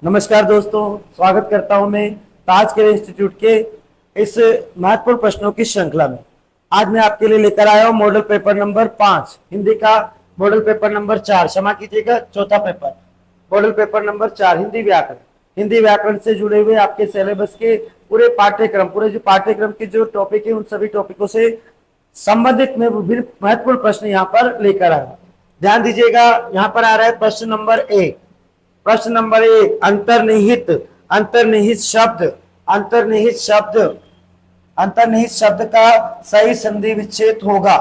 नमस्कार दोस्तों, स्वागत करता हूं मैं ताज केयर इंस्टीट्यूट के इस महत्वपूर्ण प्रश्नों की श्रृंखला में। आज मैं आपके लिए लेकर आया हूं मॉडल पेपर नंबर 5 हिंदी का, मॉडल पेपर नंबर 4 क्षमा कीजिएगा, चौथा paper, model paper number 4 Hindi व्याकरण। हिंदी व्याकरण से जुड़े हुए आपके सिलेबस के पूरे पाठ्यक्रम, पूरे जो पाठ्यक्रम के जो टॉपिक है उन सभी टॉपिकों से संबंधित में विभिन्न महत्वपूर्ण प्रश्न यहाँ पर लेकर आया। ध्यान दीजिएगा, यहाँ पर आ रहा है प्रश्न नंबर 1। प्रश्न नंबर 1, अंतर्निहित। अंतर्निहित शब्द, अंतर्निहित शब्द, अंतर्निहित शब्द का सही संधि विच्छेद होगा।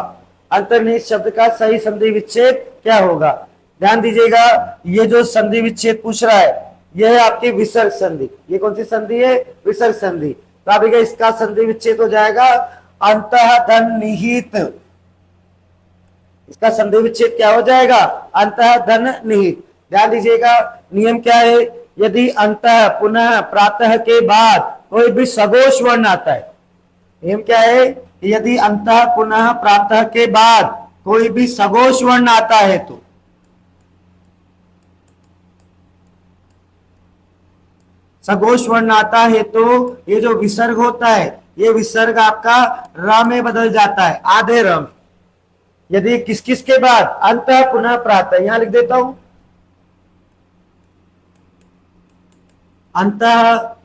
अंतर्निहित शब्द का सही संधि विच्छेद क्या होगा? ध्यान दीजिएगा, ये जो संधि विच्छेद पूछ रहा है यह है आपकी विसर्ग संधि। ये कौन सी संधि है? विसर्ग संधि। तो आप इसका संधि विच्छेद हो जाएगा अंतःधन-निहित। इसका संधि विच्छेद क्या हो जाएगा? अंतःधन-निहित। ध्यान दीजिएगा, नियम क्या है? यदि अंतः पुनः प्रातः के बाद कोई भी सघोष वर्ण आता है, नियम क्या है? यदि अंतः पुनः प्रातः के बाद कोई भी सघोष वर्ण आता है तो सघोष वर्ण आता है तो ये जो विसर्ग होता है, ये विसर्ग आपका र में बदल जाता है, आधे र में। यदि किस किस के बाद? अंतः पुनः प्रातः। यहां लिख देता हूं, अंतः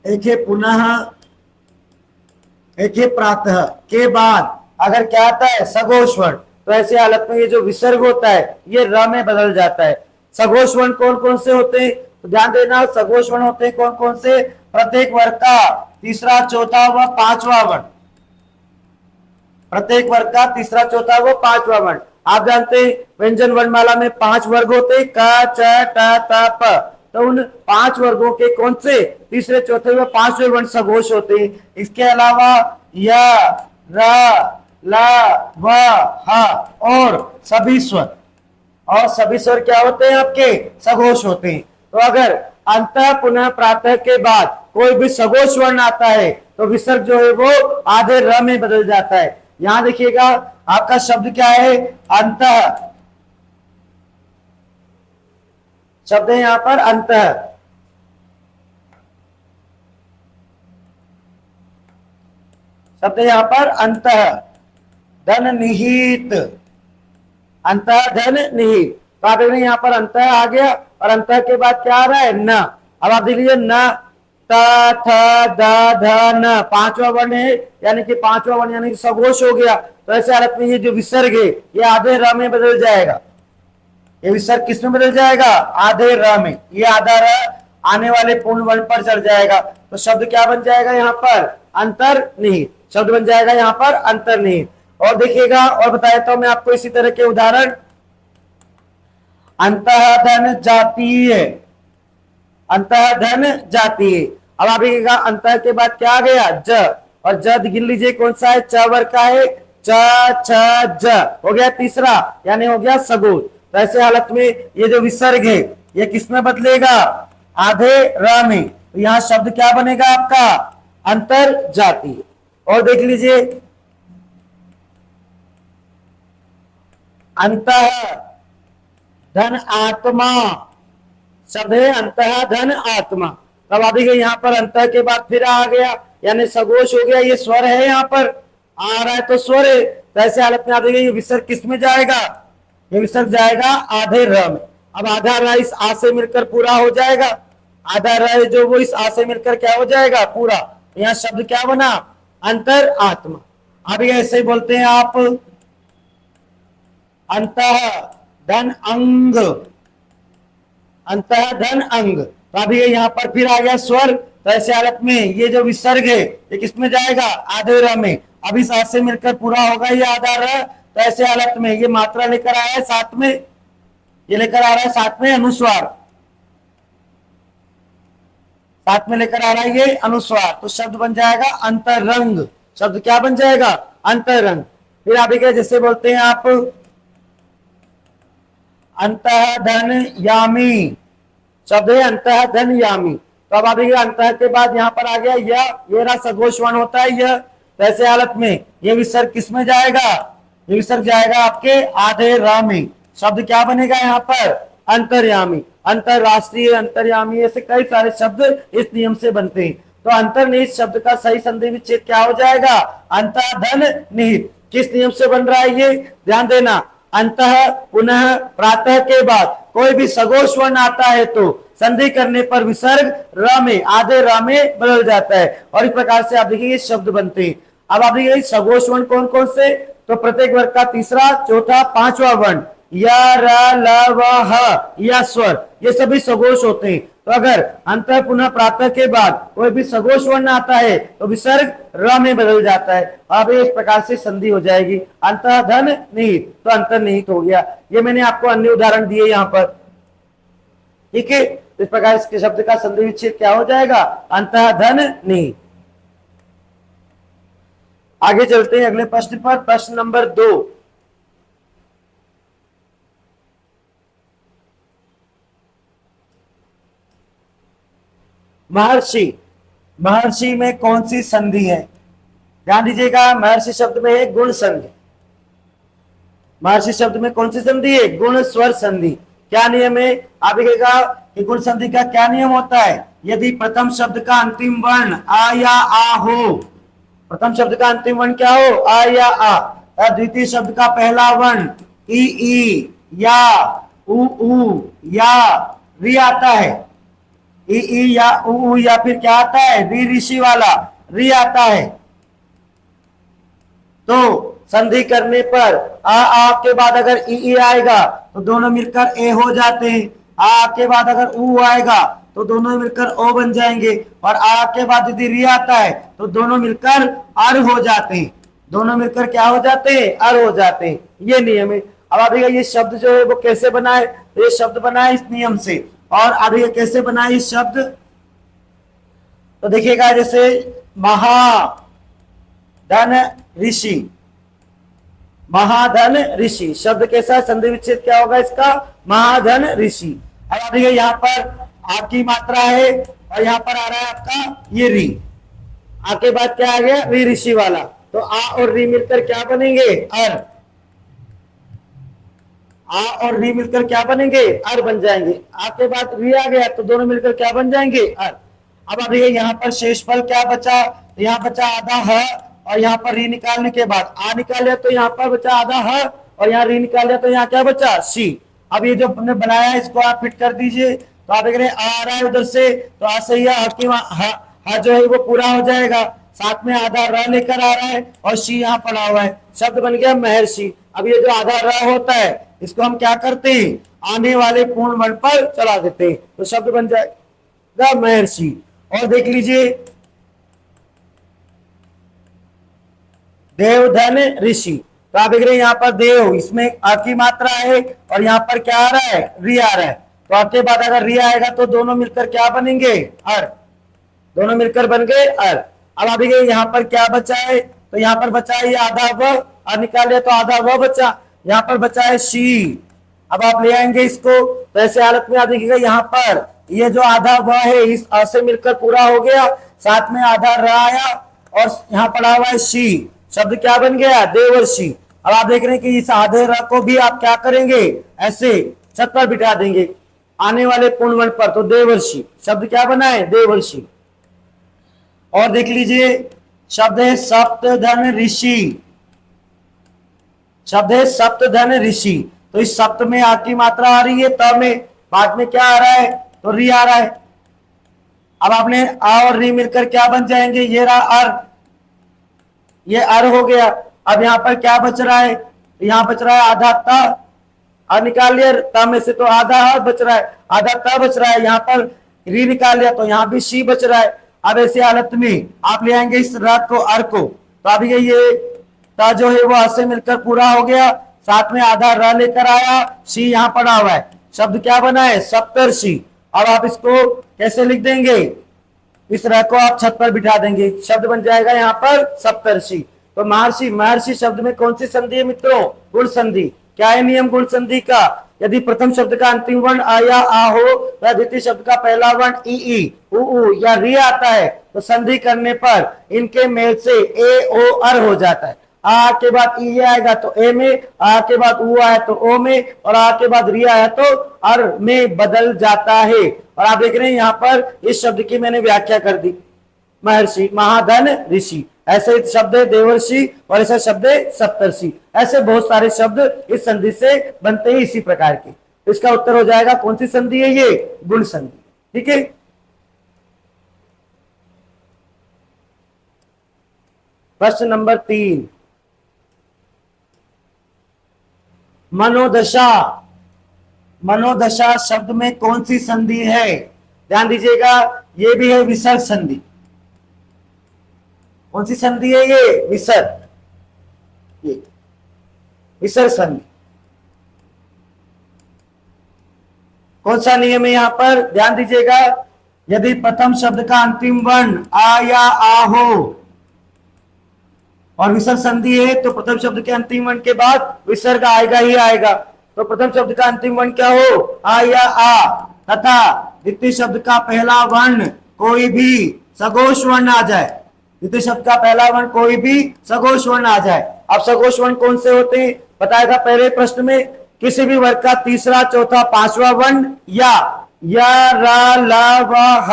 एक है पुनः, एक है प्रातः के बाद अगर क्या आता है? सघोष वर्ण। तो ऐसे हालत में ये जो विसर्ग होता है ये र में बदल जाता है। सघोष वर्ण कौन कौन से होते हैं? तो ध्यान देना, सघोष वर्ण होते हैं कौन कौन से? प्रत्येक वर्ग का तीसरा, चौथा व पांचवा वर्ण। प्रत्येक वर्ग का तीसरा, चौथा व पांचवा वर्ण। आप जानते हैं व्यंजन वर्णमाला में 5 वर्ग होते हैं, क, च, ट, त, प। तो उन 5 वर्गों के कौन से तीसरे, चौथे व पांचवें वर्ण सघोष होते हैं। इसके अलावा य, र, ल, व, ह और सभी स्वर, और सभी स्वर क्या होते हैं? आपके सघोष होते हैं। तो अगर अंतः पुनः प्रातः के बाद कोई भी सघोष वर्ण आता है तो विसर्ग जो है वो आधे र में बदल जाता है। यहां देखिएगा, आपका शब्द क्या है? अंतः। शब्द है यहां पर अंतः। शब्द है यहां पर अंतः धन निहित। अंतः धन निहित। तो आप देख रहे हैं यहां पर अंतः आ गया और अंतः के बाद क्या आ रहा है? न। अब आप देख लीजिए, न, त, थ, द, ध, न, पांचवा वर्ण है, यानी कि पांचवा वर्ण यानी कि सघोष हो गया। तो ऐसे हालत में ये जो विसर्ग है ये आधे र में बदल जाएगा। ये विसर्ग किस में बदल जाएगा? आधे र में। ये आधा र आने वाले पूर्ण वर्ण पर चढ़ जाएगा। तो शब्द क्या बन जाएगा यहाँ पर? अंतर्निहित। शब्द बन जाएगा यहाँ पर अंतर्निहित। और देखिएगा, और बताया तो मैं आपको इसी तरह के उदाहरण। अंतःधन जातीय, अंतःधन जातीय। अब आप देखिएगा, अंतः के बाद क्या आ गया? ज, और ज गिन लीजिए कौन सा है? च वर्ग का है। च, छ, ज हो गया तीसरा, यानी हो गया सघोष। तो ऐसे हालत में ये जो विसर्ग है ये किस में बदलेगा? आधे र में। तो यहां शब्द क्या बनेगा आपका? अंतर जातीय। और देख लीजिए, अंतः धन आत्मा। शब्द है अंतः धन आत्मा। तब आप देखिए यहां पर अंतः के बाद फिर आ गया, यानी सघोष हो गया। ये स्वर है, यहां पर आ रहा है तो स्वर है। तो ऐसे हालत में आप देखिए ये विसर्ग किस में जाएगा? ये विसर्ग जाएगा आधे र में। अब आधा र इस आ से मिलकर पूरा हो जाएगा। आधा र जो वो इस आ से मिलकर क्या हो जाएगा? पूरा। यहाँ शब्द क्या बना? अंतर आत्मा। अब ऐसे बोलते हैं आप अंतः धन अंग। अंतः धन अंग। तो अभी यहाँ पर फिर आ गया स्वर। तो ऐसे हालत में ये जो विसर्ग है ये किस में जाएगा? आधे र में। अब इस आ से मिलकर पूरा होगा ये आधा र। तो ऐसे हालत में ये मात्रा लेकर आया है साथ में, ये लेकर आ रहा है साथ में अनुस्वार, साथ में लेकर आ रहा है ये अनुस्वार। तो शब्द बन जाएगा अंतरंग। शब्द क्या बन जाएगा? अंतरंग। फिर आप जैसे बोलते हैं आप अंतः धन यामी। शब्द है अंतः धन यामी। तो अब आप अंतः के बाद यहाँ पर आ गया ये रहा सघोष वर्ण होता है यह। तो ऐसे हालत में ये विसर्ग किस में जाएगा? ये विसर्ग जाएगा आपके आधे र में। शब्द क्या बनेगा यहाँ पर? अंतर्यामी, अंतरराष्ट्रीय, अंतर्यामी, ऐसे कई सारे शब्द इस नियम से बनते हैं। तो अंतर्निहित शब्द का सही संधि विच्छेद क्या हो जाएगा? अंतः धन निहित। किस नियम से बन रहा है ये? ध्यान देना, अंतः पुनः प्रातः के बाद कोई भी सघोष वर्ण आता है तो संधि करने पर विसर्ग र में, आधे र में बदल जाता है, और इस प्रकार से आप देखिए ये शब्द बनते हैं। अब आप देखिए सघोष वर्ण कौन कौन से? तो प्रत्येक वर्ग का तीसरा, चौथा, पांचवा वर्ण, या, र, ल, व, ह, या स्वर, ये सभी सघोष होते हैं। तो अगर अंतः पुनः प्रातः के बाद कोई भी सघोष वर्ण आता है तो विसर्ग र में बदल जाता है। अब इस प्रकार से संधि हो जाएगी, अंतः धन निहित, तो अंतर्निहित हो गया। ये मैंने आपको अन्य उदाहरण दिए यहाँ पर, ठीक है। इस प्रकार इसके शब्द का संधि विच्छेद क्या हो जाएगा? अंतः धन निहित। आगे चलते हैं अगले प्रश्न पर, प्रश्न नंबर 2। महर्षि, महर्षि में कौन सी संधि है? ध्यान दीजिएगा, महर्षि शब्द में है गुण संधि। महर्षि शब्द में कौन सी संधि है? गुण स्वर संधि। क्या नियम है? आप देखिएगा कि गुण संधि का क्या नियम होता है? यदि प्रथम शब्द का अंतिम वर्ण आ या आ हो, प्रथम शब्द का अंतिम वर्ण क्या हो? आ या आ, द्वितीय शब्द का पहला वर्ण ई, या उ, या री आता है, ई या उ, या फिर क्या आता है? री, ऋषि वाला री आता है, तो संधि करने पर आ के बाद अगर ई आएगा तो दोनों मिलकर ए हो जाते हैं। आ के बाद अगर उ आएगा तो दोनों मिलकर ओ बन जाएंगे, और आ के बाद यदि री आता है तो दोनों मिलकर अर हो जाते हैं। दोनों मिलकर क्या हो जाते हैं? अर हो जाते हैं। ये नियम है। अब आप देखिए ये शब्द जो है वो कैसे बना है? तो ये शब्द बना है इस नियम से। और अब ये कैसे बना है इस शब्द? तो देखिएगा जैसे महाधन ऋषि, महाधन ऋषि शब्द कैसा? संधि विच्छेद क्या होगा इसका? महाधन ऋषि। अब आप देखिए यहाँ पर आपकी मात्रा है और यहाँ पर आ रहा है आपका ये री, आ के बाद क्या आ गया? री, ऋषि वाला, तो आ और री मिलकर क्या बनेंगे? अर। आ और री मिलकर क्या बनेंगे? अर बन जाएंगे। आ के बाद री आ गया तो दोनों मिलकर क्या बन जाएंगे? अर। अब आप देखिए यहाँ पर शेषफल क्या बचा? यहाँ बचा आधा ह, और यहाँ पर री निकालने के बाद आ निकाल लिया तो यहाँ पर बचा आधा ह, और यहाँ री निकाल लिया तो यहाँ क्या बचा? सी। अब ये जो हमने बनाया है इसको आप फिट कर दीजिए, तो आप देख रहे हैं आ रहा है उधर से, तो आ सही है, जो है वो पूरा हो जाएगा, साथ में आधा र लेकर आ रहा है और शी यहाँ पड़ा हुआ है, शब्द बन गया महर्षि। अब ये जो आधा र होता है इसको हम क्या करते हैं? आने वाले पूर्ण वर्ण पर चला देते हैं, तो शब्द बन जाएगा महर्षि। और देख लीजिए देवधन ऋषि, तो आप देख रहे हैं यहाँ पर देव, इसमें आ की मात्रा है और यहाँ पर क्या आ रहा है? री आ रहा है, तो आपके बाद अगर री आएगा तो दोनों मिलकर क्या बनेंगे? अर। दोनों मिलकर बन गए अर। अब आप देखिए यहाँ पर क्या बचा है? तो यहाँ पर बचा है ये आधा व, और निकाल लिया तो आधा व बचा, यहाँ पर बचा है शी। अब आप ले आएंगे इसको, तो ऐसे हालत में आप देखिएगा यहाँ पर ये जो आधा व है इस अ से मिलकर पूरा हो गया, साथ में आधा र आया और यहाँ पड़ा हुआ है शी, शब्द क्या बन गया? देवर्षि। अब आप देख रहे हैं कि इस आधे र को भी आप क्या करेंगे? ऐसे छत पर बिठा देंगे आने वाले पूर्ण वर्ण पर, तो देवर्षि शब्द क्या बना है? देवर्षि। और देख लीजिए शब्द है सप्तधन ऋषि, शब्द है सप्तधन ऋषि, तो इस सप्त में आ की मात्रा आ रही है, त में बाद में क्या आ रहा है? तो री आ रहा है। अब आपने आ और री मिलकर क्या बन जाएंगे? ये रहा अर, ये अर हो गया। अब यहाँ पर क्या बच रहा है? यहाँ बच रहा है आधा ता, और निकाल लिया ता में से तो आधा ह बच रहा है, आधा ता बच रहा है, यहाँ पर री निकाल लिया तो यहाँ भी शी बच रहा है। अब ऐसी हालत में आप ले आएंगे इस र को, अर को, तो अब ये ता जो है वो अ से मिलकर पूरा हो गया, साथ में आधा र लेकर आया, शी यहाँ पड़ा हुआ है, शब्द क्या बना है? सप्तर्षि। अब आप इसको कैसे लिख देंगे? इस र को आप छत पर बिठा देंगे, शब्द बन जाएगा यहाँ पर सप्तर्षि। तो महर्षि, महर्षि शब्द में कौन सी संधि है मित्रों? गुण संधि। क्या है नियम गुण संधि का? यदि प्रथम शब्द का अंतिम वर्ण आ या आ हो, या द्वितीय शब्द का पहला वर्ण ई, उ या री आता है, तो संधि करने पर इनके मेल से ए ओ अर हो जाता है। आ के बाद ई आएगा तो ए में, आ के बाद ऊ आया तो ओ में, और आ के बाद री आया तो अर में बदल जाता है। और आप देख रहे हैं यहाँ पर इस शब्द की मैंने व्याख्या कर दी, महर्षि, महाधन, ऋषि, ऐसे शब्द है देवर्षि, और ऐसा शब्द है सप्तर्षि। ऐसे बहुत सारे शब्द इस संधि से बनते हैं इसी प्रकार के। इसका उत्तर हो जाएगा कौन सी संधि है, ये गुण संधि। ठीक है, प्रश्न नंबर 3, मनोदशा। मनोदशा शब्द में कौन सी संधि है? ध्यान दीजिएगा, ये भी है विसर्ग संधि। कौन सी संधि है ये? विसर्ग, ये विसर्ग संधि। कौन सा नियम है यहां पर? ध्यान दीजिएगा, यदि प्रथम शब्द का अंतिम वर्ण आ या आ हो और विसर्ग संधि है तो प्रथम शब्द के अंतिम वर्ण के बाद विसर्ग आएगा ही आएगा। तो प्रथम शब्द का अंतिम वर्ण क्या हो? आ या आ, तथा द्वितीय शब्द का पहला वर्ण कोई भी सघोष वर्ण आ जाए। द्वितीय शब्द का पहला वर्ण कोई भी सघोष वर्ण आ जाए। अब सघोष वर्ण कौन से होते हैं बताया था पहले प्रश्न में, किसी भी वर्ग का तीसरा, चौथा, पांचवा वर्ण या रा, ला, व, ह,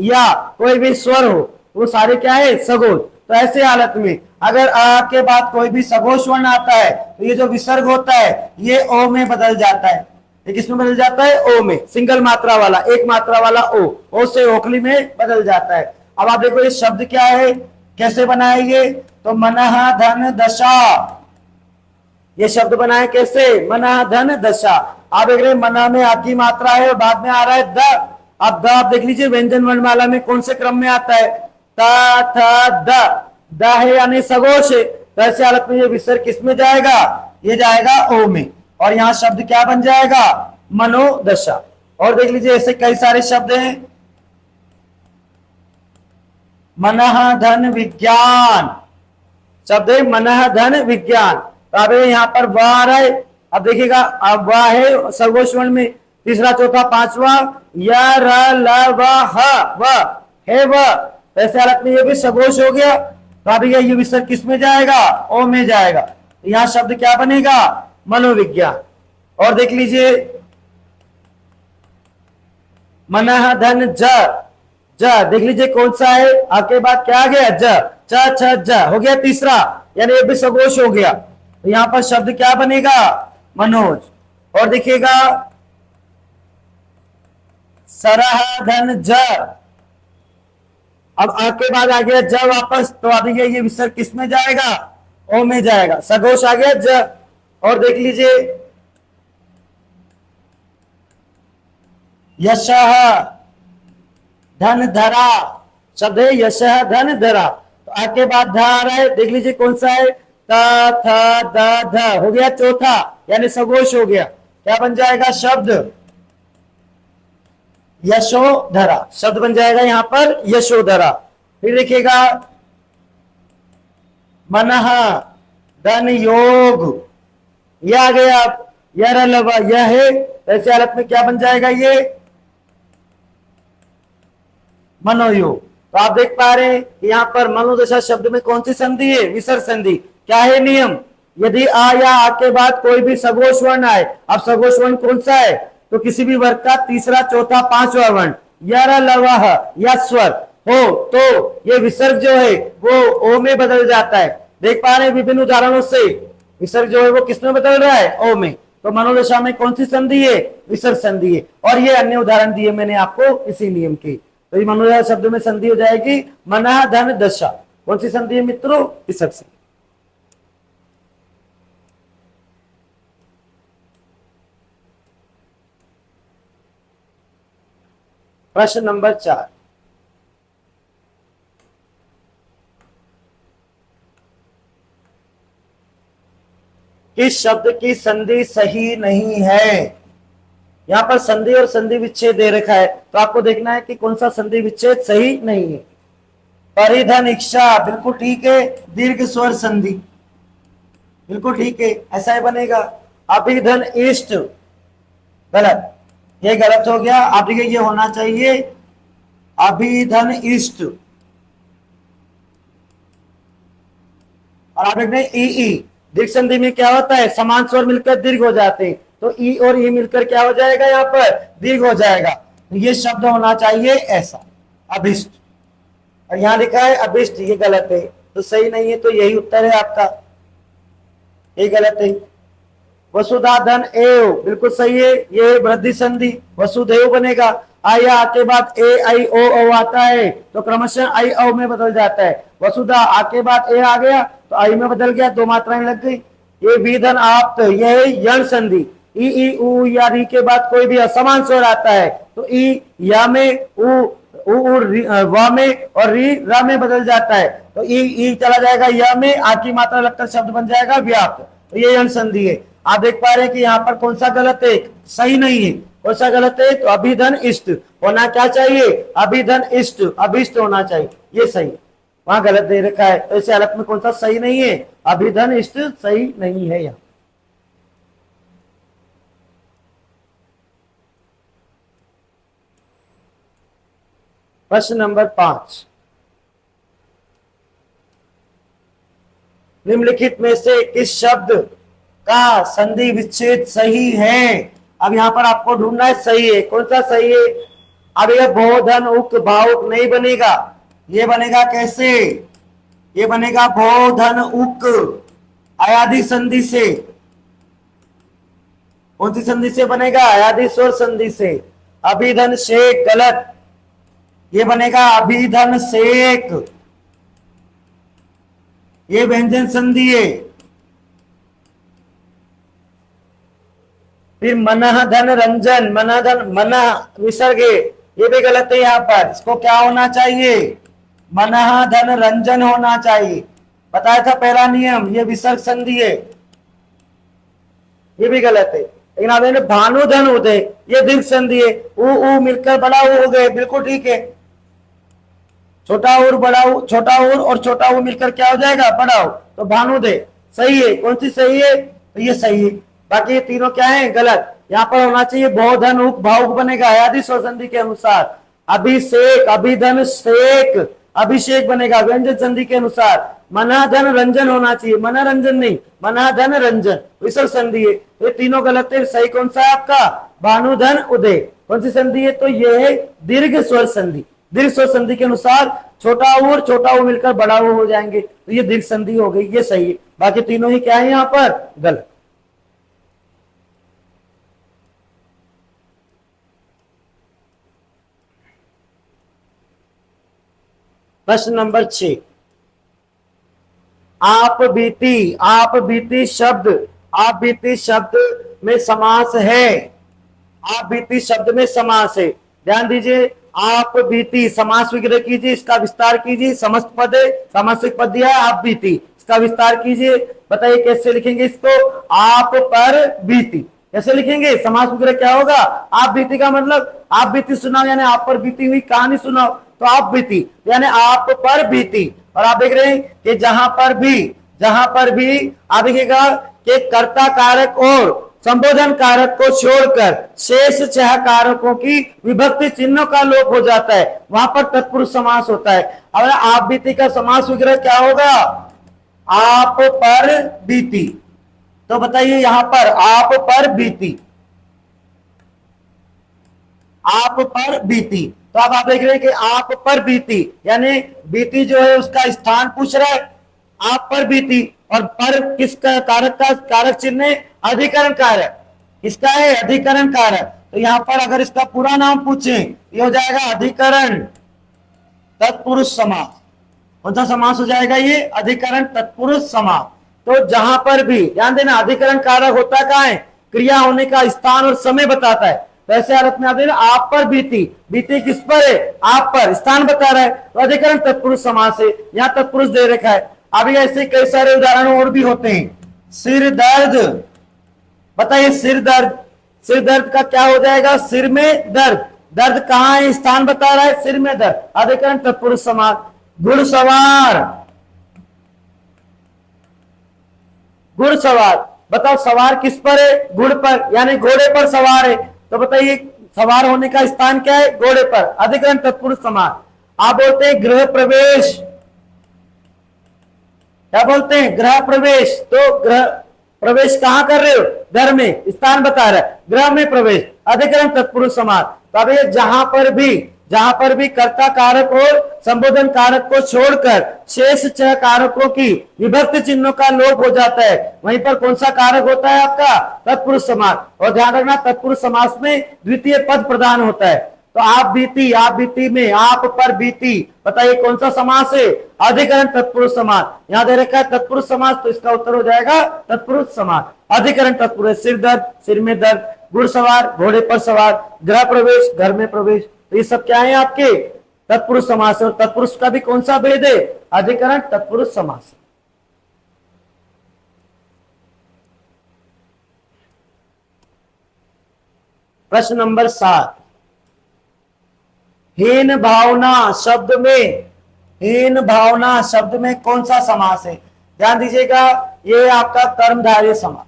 या कोई भी स्वर हो, वो सारे क्या है? सघोष। तो ऐसे हालत में अगर आ के बाद कोई भी सघोष वर्ण आता है तो ये जो विसर्ग होता है ये ओ में बदल जाता है। ये किसमें बदल जाता है? ओ में। सिंगल मात्रा वाला, एक मात्रा वाला ओ से ओखली में बदल जाता है। अब आप देखो ये शब्द क्या है, कैसे बनाए ये? तो मनः धन दशा, ये शब्द बनाए कैसे? मनः धन दशा। आप देख रहे हैं मना में आ की मात्रा है और बाद में आ रहा है द। अब द आप देख लीजिए व्यंजन वर्णमाला में कौन से क्रम में आता है? ता, था, द है यानी सघोष है। तो ऐसे हालत में ये विसर्ग किस में जाएगा? ये जाएगा ओ में, और यहाँ शब्द क्या बन जाएगा? मनोदशा। और देख लीजिए ऐसे कई सारे शब्द हैं, मनः धन विज्ञान शब्द है, मनः धन विज्ञान। तो अब यहाँ पर व आ रहा है, अब देखिएगा अब व है सघोष वर्ण में, तीसरा, चौथा, पांचवा, य, र, ल, व, ह, व है व। ऐसे हालत में ये भी सघोष हो गया। तो अब ये विसर्ग किस में जाएगा? ओ में जाएगा। तो यहाँ शब्द क्या बनेगा? मनोविज्ञान। और देख लीजिए मनः धन ज, देख लीजिए कौन सा है? आपके बाद क्या आ गया? ज, च, छ, ज हो गया तीसरा, यानी ये भी सघोष हो गया। तो यहाँ पर शब्द क्या बनेगा? मनोज। और देखिएगा सरह धन ज, अब आ के बाद आ गया ज वापस, तो आ गया ये विसर्ग किस में जाएगा? ओ में जाएगा, सघोष आ गया ज। और देख लीजिए यशः धन धरा, शब्द है यशः धन धरा। तो आके बाद ध आ रहा है, देख लीजिए कौन सा है? त, थ, द, ध हो गया चौथा, यानी सघोष हो गया। क्या बन जाएगा शब्द? यशोधरा शब्द बन जाएगा यहाँ पर यशोधरा। फिर देखिएगा मनः धन योग, यह आ गया, यह है। ऐसे हालत में क्या बन जाएगा? ये मनोयोग। तो आप देख पा रहे हैं कि यहाँ पर मनोदशा शब्द में कौन सी संधि है? विसर्ग संधि। क्या है नियम? यदि आ या आ के बाद कोई भी सघोष वर्ण आए, अब सघोष वर्ण कौन सा है? तो किसी भी वर्ग का तीसरा, चौथा, पांचवा वर्ण या लवह या स्वर हो तो ये विसर्ग जो है वो ओ में बदल जाता है। देख पा रहे हैं विभिन्न उदाहरणों से विसर्ग जो है वो किस में बदल रहा है? ओ में। तो मनोदशा में कौन सी संधि है? विसर्ग संधि है। और ये अन्य उदाहरण दिए मैंने आपको इसी नियम के। तो ये मनोदशा शब्द में संधि हो जाएगी मनः धन दशा। कौन सी संधि है मित्रों? विसर्ग संधि। प्रश्न नंबर 4, किस शब्द की संधि सही नहीं है? यहां पर संधि और संधि विच्छेद दे रखा है, तो आपको देखना है कि कौन सा संधि विच्छेद सही नहीं है। परिधन इच्छा बिल्कुल ठीक है, दीर्घ स्वर संधि बिल्कुल ठीक है, ऐसा ही बनेगा। अभिधन इष्ट गलत, ये गलत हो गया। आप देखिए ये होना चाहिए अभिधन इष्ट, और आप देख रहे हैं ई ई, दीर्घ संधि में क्या होता है, समान स्वर मिलकर दीर्घ हो जाते हैं, तो ई और ई मिलकर क्या हो जाएगा, यहाँ पर दीर्घ हो जाएगा। तो ये शब्द होना चाहिए ऐसा, अभिष्ट। और यहाँ लिखा है अभिष्ट, ये गलत है, तो सही नहीं है, तो यही उत्तर है आपका, ये गलत है। वसुधा धन एव बिल्कुल सही है, ये वृद्धि संधि वसुदेव बनेगा। आया के बाद ए आई ओ औ आता है तो क्रमशः आई औ में बदल जाता है। वसुधा आके बाद ए आ गया तो आई में बदल गया, दो मात्राएं लग गई। ये विधन आप, ये यण संधि, ई ई उ या री के बाद कोई भी असमान स्वर आता है तो ई या में, उ व में और री र में बदल जाता है, तो ई चला जाएगा या में, आ की मात्रा लगकर शब्द बन जाएगा व्याप्त, तो ये यण संधि है। आप देख पा रहे हैं कि यहाँ पर कौन सा गलत है, सही नहीं है, कौन सा गलत है, तो अभिधन इष्ट होना क्या चाहिए, अभिधन इष्ट, अभिष्ट होना चाहिए, ये सही, वहां गलत दे रखा है, तो इस हालत में कौन सा सही नहीं है, अभिधन इष्ट सही नहीं है। यहाँ प्रश्न नंबर 5, निम्नलिखित में से किस शब्द का संधि विच्छेद सही है। अब यहाँ पर आपको ढूंढना है सही है, कौन सा सही है। अब यह बोधन उक्त भावुक नहीं बनेगा, ये बनेगा कैसे, ये बनेगा बोधन उक अयादि संधि से। कौन सी संधि से बनेगा, अयादि स्वर संधि से। अभिधन शेक गलत, ये बनेगा अभिधन शेक, ये व्यंजन संधि है। फिर मनः धन रंजन, मनः धन, मनः विसर्ग, ये भी गलत है यहाँ पर, इसको क्या होना चाहिए, मनः धन रंजन होना चाहिए। बताया था पहला नियम, ये विसर्ग संधि है, ये भी गलत है। लेकिन आप भानु धन उदय, ये दीर्घ संधि है, उ मिलकर बड़ा उ हो गए, बिल्कुल ठीक है। छोटा उर बड़ा उ, छोटा उर और छोटा उ मिलकर क्या हो जाएगा, बड़ा उ, तो भानुदय सही है। कौन सी सही है, तो ये सही है, बाकी ये तीनों क्या है गलत। यहाँ पर होना चाहिए बहुधन उक भावुक बनेगा अयादि स्वर संधि के अनुसार। अभिषेक, अभिधन शेक, अभिषेक बनेगा व्यंजन संधि के अनुसार। मनाधन रंजन होना चाहिए, मनोरंजन नहीं, मनाधन रंजन विसर्ग संधि है, ये तीनों गलत है। सही कौन सा है आपका, भानुधन उदय। कौन सी संधि है, तो ये है दीर्घ स्वर संधि। दीर्घ स्वर संधि के अनुसार छोटा ऊ और छोटा ऊ मिलकर बड़ा ऊ हो जाएंगे, तो ये दीर्घ संधि हो गई, ये सही है। बाकी तीनों ही क्या है यहाँ पर गलत। प्रश्न नंबर 6, आप बीती, आप बीती शब्द, आप बीती शब्द में समास है, आप बीती शब्द में समास है। ध्यान दीजिए, आप बीती समास विग्रह कीजिए, इसका विस्तार कीजिए। समस्त पद है, सामासिक पद दिया है, आप बीती, इसका विस्तार कीजिए। बताइए कैसे लिखेंगे इसको, आप पर बीती कैसे लिखेंगे। समास विग्रह क्या होगा, आप बीती का मतलब आप बीती सुनाओ, यानी आप पर बीती हुई कहानी सुनाओ, तो आप बीती यानी आप पर बीती। और आप देख रहे हैं कि जहां पर भी आप देखिएगा कि कर्ता कारक और संबोधन कारक को छोड़कर शेष 6 कारकों की विभक्ति चिन्हों का लोप हो जाता है, वहां पर तत्पुरुष समास होता है। अब आप बीती का समास विग्रह क्या होगा, आप पर बीती। तो बताइए यहां पर आप पर बीती, आप पर बीती, तो अब आप देख रहे हैं कि आप पर बीती यानी बीती जो है उसका स्थान पूछ रहा है, आप पर बीती। और पर किसका कारक का कारक चिन्ह है, अधिकरण कारक, इसका है अधिकरण कारक। तो यहां पर अगर इसका पूरा नाम पूछे ये हो जाएगा अधिकरण तत्पुरुष समास। कौन सा समास हो जाएगा ये, अधिकरण तत्पुरुष समास। तो जहां पर भी ध्यान देना, अधिकरण कारक होता कहां है, क्रिया होने का स्थान और समय बताता है। तो ऐसे हालत में आप पर बीती, बीती किस पर है, आप पर, स्थान बता रहा है, तो अधिकरण तत्पुरुष समास है, यहां तत्पुरुष दे रखा है। अभी ऐसे कई सारे उदाहरण और भी होते हैं। सिर दर्द, बताइए सिर दर्द, सिर दर्द का क्या हो जाएगा, सिर में दर्द, दर्द कहां है, स्थान बता रहा है, सिर में दर्द, अधिकरण तत्पुरुष समास। घुड़सवार, घुड़सवार, बताओ सवार किस पर है, घुड़ पर, यानी घोड़े पर सवार है। तो बताइए सवार होने का स्थान क्या है, घोड़े पर, अधिकरण तत्पुरुष समास। आप बोलते हैं गृह प्रवेश, क्या बोलते हैं, गृह प्रवेश। तो गृह प्रवेश कहाँ कर रहे हो, घर में, स्थान बता रहा है, गृह में प्रवेश, अधिकरण तत्पुरुष समास। तो अब ये जहां पर भी कर्ता कारक और संबोधन कारक को छोड़कर शेष 6 कारकों की विभक्ति चिन्हों का लोप हो जाता है, वहीं पर कौन सा कारक होता है आपका, तत्पुरुष समास। और ध्यान रखना तत्पुरुष समास में द्वितीय पद प्रधान होता है। तो आप बीती में आप पर बीती, बताइए कौन सा समास है, अधिकरण तत्पुरुष समास। यहां दे रखा है तत्पुरुष समास, तो इसका उत्तर हो जाएगा तत्पुरुष समास। अधिकरण तत्पुरुष, सिर दर्द, सिर में दर्द, घुड़सवार, घोड़े पर सवार, गृह प्रवेश, घर में प्रवेश, तो ये सब क्या है आपके तत्पुरुष समास। और तत्पुरुष का भी कौन सा भेद है, अधिकरण तत्पुरुष समास। प्रश्न नंबर 7, हीन भावना शब्द में कौन सा समास है। ध्यान दीजिएगा, ये आपका कर्मधारय समास।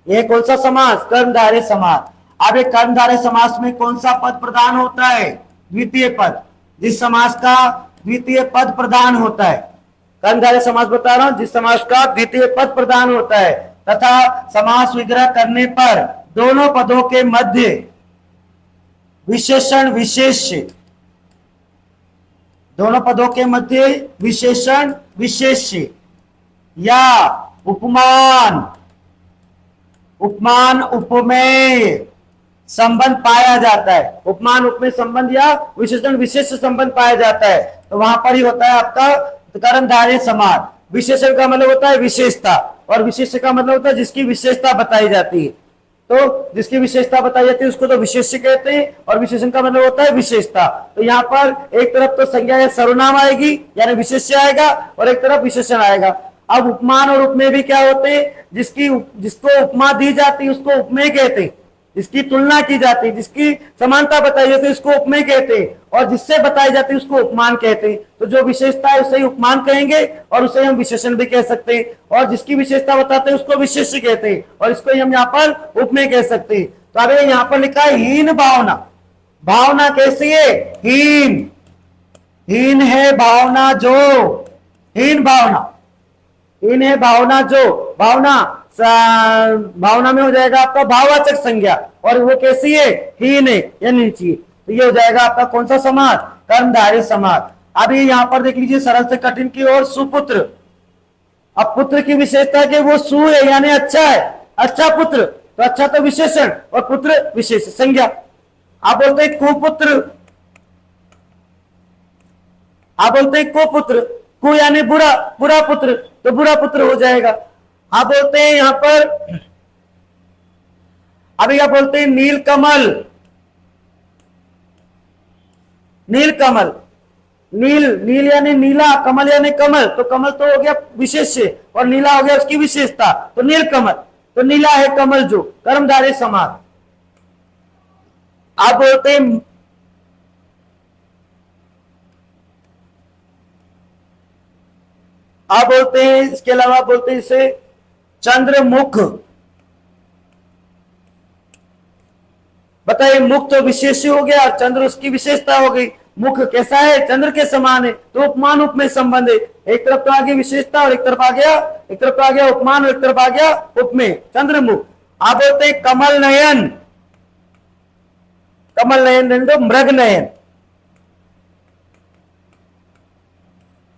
ये कौन सा समास, कर्मधारय समास। अब एक कर्मधारय समास में कौन सा पद प्रधान होता है, द्वितीय पद। जिस समास का द्वितीय पद प्रधान होता है, कर्मधारय समास बता रहा हूं, जिस समास का द्वितीय पद प्रधान होता है तथा समास विग्रह करने पर दोनों पदों के मध्य विशेषण विशेष्य, दोनों पदों के मध्य विशेषण विशेष्य या उपमान उपमेय संबंध पाया जाता है। उपमान उपमेय संबंध या विशेषण विशेष संबंध पाया जाता है, तो वहां पर ही होता है आपका कर्मधारय समास। विशेषण का मतलब होता है विशेषता, और विशेष का मतलब होता है जिसकी विशेषता बताई जाती है। तो जिसकी विशेषता बताई जाती है उसको तो विशेष्य कहते हैं, और विशेषण का मतलब होता है विशेषता। तो यहाँ पर एक तरफ तो संज्ञा या सर्वनाम आएगी यानी विशेष्य आएगा, और एक तरफ विशेषण आएगा। अब उपमान और उपमेय भी क्या होते हैं, जिसको उपमा दी जाती है उसको उपमेय कहते हैं, जिसकी तुलना की जाती है, जिसकी समानता बताई जाती है उसको उपमेय कहते हैं, और जिससे बताई जाती है उसको उपमान कहते हैं। तो जो विशेषता है उसे ही उपमान कहेंगे, और उसे हम विशेषण भी कह सकते हैं, और जिसकी विशेषता बताते हैं उसको विशेष्य कहते हैं, और इसको ही हम यहाँ पर उपमेय कह सकते हैं। तो अब यहाँ पर लिखा है हीन भावना। भावना कैसी है, हीन है भावना जो, हीन है भावना जो, भावना में हो जाएगा आपका भाववाचक संज्ञा, और वो कैसी है, हीन है या नीची। तो ये हो जाएगा आपका कौन सा समास, कर्मधारय समास। अभी यहाँ पर देख लीजिए सरल से कठिन की ओर, सुपुत्र। अब पुत्र की विशेषता के वो सु है यानी अच्छा है, अच्छा पुत्र, तो अच्छा तो विशेषण, और पुत्र विशेष संज्ञा। आप बोलते हैं कुपुत्र, आप बोलते हैं कुपुत्र, कु यानी बुरा, बुरा पुत्र, तो बुरा पुत्र हो जाएगा। आप बोलते हैं यहां पर, अभी आप बोलते हैं नीलकमल, नीलकमल, नील यानी नीला, कमल यानी कमल, तो कमल तो हो गया विशेष्य और नीला हो गया उसकी विशेषता, तो नीलकमल, तो नीला है कमल जो, कर्मधारय समास। आप बोलते हैं इसके अलावा बोलते हैं इसे चंद्रमुख। बताइए, मुख तो विशेष्य हो गया और चंद्र उसकी विशेषता हो गई। मुख कैसा है, चंद्र के समान है, तो उपमान उपमेय संबंध है। एक तरफ तो आ गई विशेषता और एक तरफ आ गया उपमान और एक तरफ आ गया उपमेय, चंद्रमुख। आप बोलते हैं कमल नयन, कमल नयन तो मृग नयन,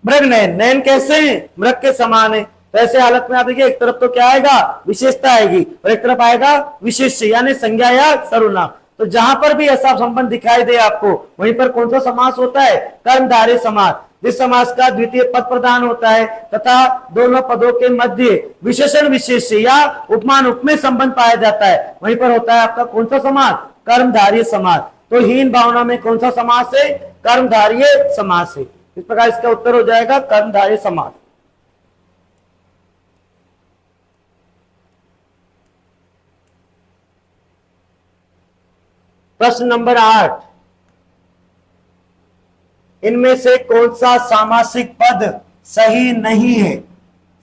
मृग नयन, नयन कैसे है, मृग के समान है। तो ऐसे हालत में आप देखिए एक तरफ तो क्या आएगा, विशेषता आएगी, और एक तरफ आएगा विशेष्य यानी संज्ञा या सर्वनाम। तो जहां पर भी ऐसा संबंध दिखाई दे आपको, वहीं पर कौन सा समास होता है, कर्मधारय समास। जिस समास का द्वितीय पद प्रधान होता है तथा दोनों पदों के मध्य विशेषण विशेष्य या उपमान उपमेय संबंध पाया जाता है, वहीं पर होता है आपका कौन सा समास, कर्मधारय समास। तो हीन भावना में कौन सा समास है, कर्मधारय समास है। इस प्रकार इसका उत्तर हो जाएगा कर्मधारय समास। प्रश्न नंबर 8, इनमें से कौन सा सामासिक पद सही नहीं है।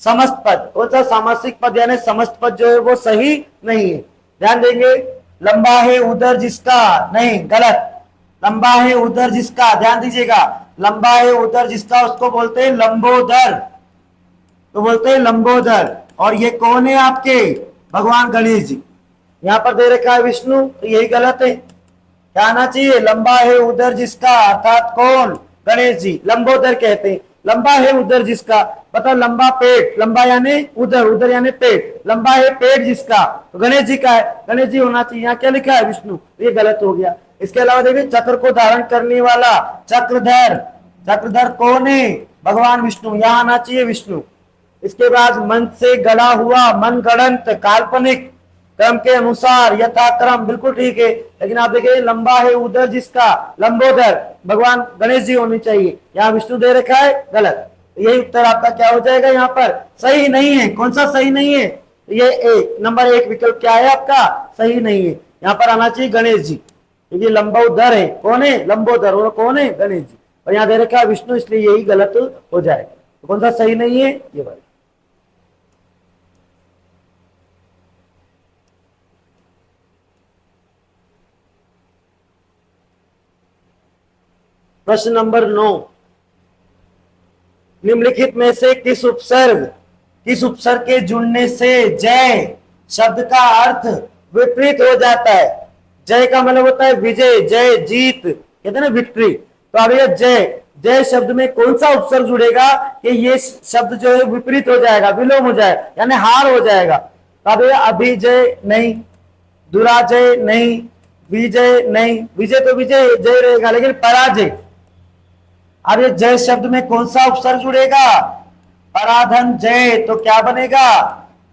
समस्त पद, कौन सा सामासिक पद यानी समस्त पद जो है वो सही नहीं है। ध्यान देंगे, लंबा है उदर जिसका, नहीं, गलत। लंबा है उदर जिसका, ध्यान दीजिएगा, लंबा है उदर जिसका उसको बोलते हैं लंबोदर। तो बोलते हैं लंबोदर। और ये कौन है आपके? भगवान गणेश जी। यहाँ पर दे रखा है विष्णु, तो यही गलत है। क्या आना चाहिए? लंबा है उदर जिसका, अर्थात कौन? गणेश जी। लंबोदर कहते हैं, लंबा है उदर जिसका, पता लंबा पेट, लंबा यानी उदर, उदर यानी पेट, लंबा है पेट जिसका, तो गणेश जी का है, गणेश जी होना चाहिए। यहाँ क्या लिखा है? विष्णु, ये गलत हो गया। इसके अलावा देखिए चक्र को धारण करने वाला, चक्रधर, चक्रधर कौन है? भगवान विष्णु, यहाँ आना चाहिए विष्णु। इसके बाद मन से गढ़ा हुआ, मन गढ़ंत, काल्पनिक, क्रम के अनुसार, यथाक्रम, बिल्कुल ठीक है। लेकिन आप देखिए लंबा है उदर जिसका, लंबोदर, भगवान गणेश जी होनी चाहिए, यहाँ विष्णु दे रखा है, गलत। यही उत्तर आपका क्या हो जाएगा? यहाँ पर सही नहीं है। कौन सा सही नहीं है? ये एक नंबर एक विकल्प क्या है आपका? सही नहीं है। यहाँ पर आना चाहिए गणेश जी, क्योंकि लंबोदर है, कौन है? लंबोदर, और कौन है? गणेश जी। और यहाँ दे रखा है विष्णु, इसलिए यही गलत हो जाएगा। तो कौन सा सही नहीं है? ये बात। प्रश्न नंबर 9, निम्नलिखित में से किस उपसर्ग के जुड़ने से जय शब्द का अर्थ विपरीत हो जाता है? जय का मतलब होता है विजय, जय, जीत, कहते हैं ना विक्ट्री। तो अब ये जय, जय शब्द में कौन सा उपसर्ग जुड़ेगा कि ये शब्द जो है विपरीत हो जाएगा, विलोम हो जाएगा, यानी हार हो जाएगा। तो अब ये अभिजय नहीं, दुराजय नहीं, विजय नहीं, विजय तो विजय जय रहेगा, लेकिन पराजय। अब ये जय शब्द में कौन सा उपसर्ग जुड़ेगा? पराधन जय, तो क्या बनेगा?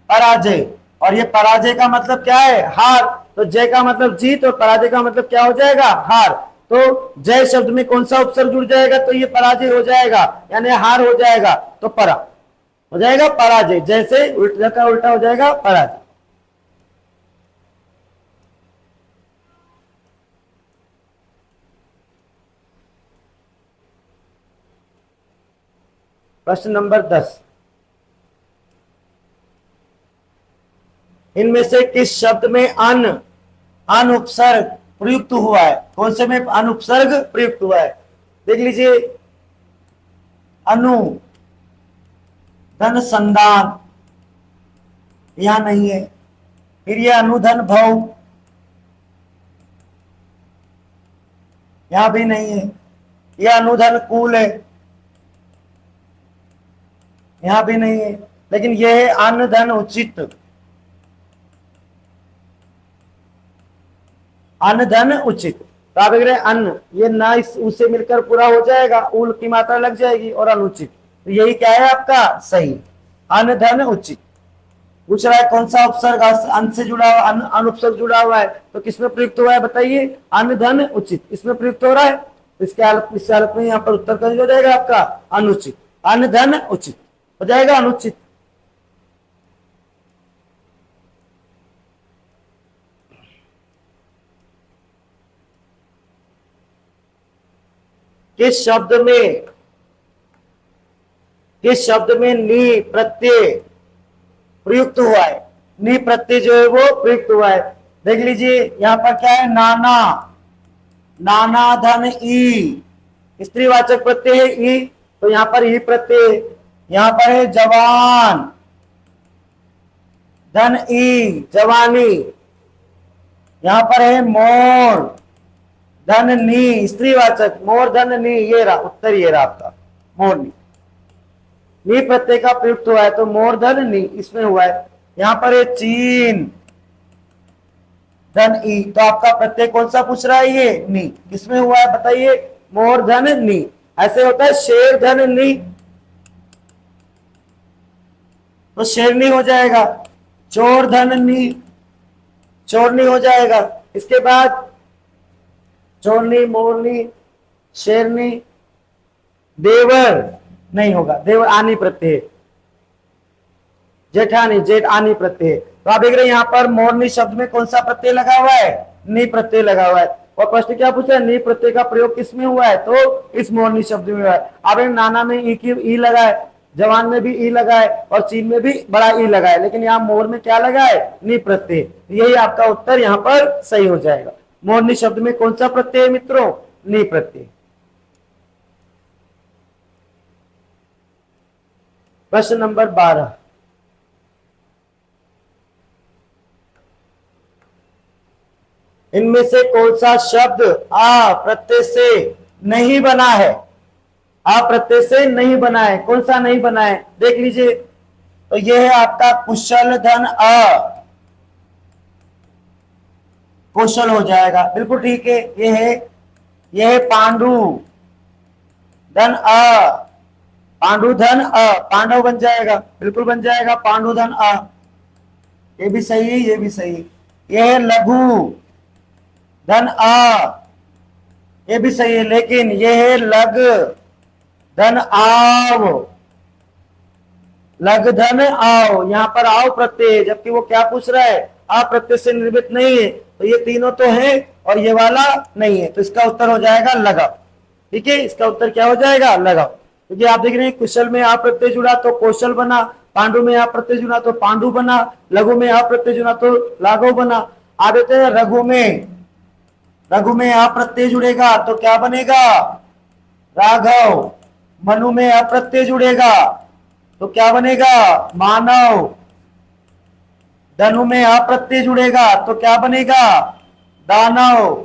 पराजय। और ये पराजय का मतलब क्या है? हार। तो जय का मतलब जीत, और पराजय का मतलब क्या हो जाएगा? हार। तो जय शब्द में कौन सा उपसर्ग जुड़ जाएगा? तो ये पराजय हो जाएगा, यानी हार हो जाएगा, तो परा हो जाएगा, पराजय। जैसे उल्टा का उल्टा हो जाएगा पराजय। प्रश्न नंबर 10, इनमें से किस शब्द में अन उपसर्ग प्रयुक्त हुआ है? कौन से में अन उपसर्ग प्रयुक्त हुआ है? देख लीजिए, अनु, धन, संदान, यहां नहीं है। फिर ये अनुधन भव, यहां भी नहीं है। यह अनुधन कुल है, यहां भी नहीं है। लेकिन यह है अन्न धन उचित, अन्न धन उचित। तो आप देख रहे हैं अन्न, ये ना इस उससे मिलकर पूरा हो जाएगा, उल की मात्रा लग जाएगी, और अनुचित, तो यही क्या है आपका? सही, अन्न धन उचित। पूछ रहा है कौन सा उपसर्ग अन्न से जुड़ा हुआ, अनुपसर्ग जुड़ा हुआ है, तो किसमें प्रयुक्त हुआ है बताइए? अन्न धन उचित, इसमें प्रयुक्त हो रहा है। इसके हालत में यहाँ पर उत्तर कौन हो जाएगा आपका? अनुचित। अन्न धन उचित हो जाएगा अनुचित। किस शब्द में नी प्रत्यय प्रयुक्त हुआ है? नी प्रत्यय जो है वो प्रयुक्त हुआ है। देख लीजिए यहां पर क्या है? नाना, नाना धन ई, स्त्रीवाचक प्रत्यय है ई, तो यहां पर ई प्रत्यय। यहां पर है जवान, धन ई, जवानी। यहां पर है मोर, धन नी, स्त्रीवाचक, मोर धन नी, ये रहा उत्तर, ये रहा आपका मोरनी। नी प्रत्यय का प्रयुक्त हुआ है, तो मोर धन नी इसमें हुआ है। यहां पर है चीन, धन ई, तो आपका प्रत्यय कौन सा पूछ रहा है? ये नी, किसमें हुआ है बताइए? मोर धन नी। ऐसे होता है शेर धन नी, तो शेरनी हो जाएगा। चोर धन नी, चोरनी हो जाएगा। इसके बाद चोरनी, मोरनी, शेरनी, देवर नहीं होगा, देवर आनी प्रत्यय, जेठानी, जेठ आनी प्रत्यय। तो आप देख रहे हैं यहाँ पर मोरनी शब्द में कौन सा प्रत्यय लगा हुआ है? नी प्रत्यय लगा हुआ है। और प्रश्न क्या पूछा है? नी प्रत्यय का प्रयोग किसमें हुआ है? तो इस मोरनी शब्द में हुआ है। अब नाना में ई लगा है, जवान में भी ई लगा है, और चीन में भी बड़ा ई लगा है, लेकिन यहाँ मोर में क्या लगा है? नी प्रत्यय। यही आपका उत्तर यहाँ पर सही हो जाएगा। मोरनी शब्द में कौन सा प्रत्यय है मित्रों? नी प्रत्यय। प्रश्न नंबर 12, इनमें से कौन सा शब्द आ प्रत्यय से नहीं बना है? आ प्रत्यय से नहीं बना है, कौन सा नहीं बना है देख लीजिए। तो यह है आपका कुशल धन अ, कुशल हो जाएगा, बिल्कुल ठीक है। यह है पांडु धन अ, पांडु धन अ, पांडव बन जाएगा, बिल्कुल बन जाएगा पांडु धन अ, ये भी सही है, ये भी सही है। यह है लघु धन आ, ये भी सही है, लेकिन यह है लग धन आव, लग धन आओ, यहां पर आओ प्रत्यय है, जबकि वो क्या पूछ रहा है, आ प्रत्यय से निर्मित नहीं है। तो ये तीनों तो है और ये वाला नहीं है, तो इसका उत्तर हो जाएगा लगाओ। ठीक है, इसका उत्तर क्या हो जाएगा, लगाओ। क्योंकि आप देख रहे हैं कुशल में आ प्रत्यय जुड़ा तो कौशल बना, पांडु में आ प्रत्यय जुड़ा तो पांडु बना, लघु में आ प्रत्यय जुड़ा तो लाघव बना। आप देखते हैं रघु में आ प्रत्यय जुड़ेगा तो क्या बनेगा, राघव। मनु में आ प्रत्यय जुड़ेगा तो क्या बनेगा, मानव। धनु में आ प्रत्यय जुड़ेगा तो क्या बनेगा, दानव।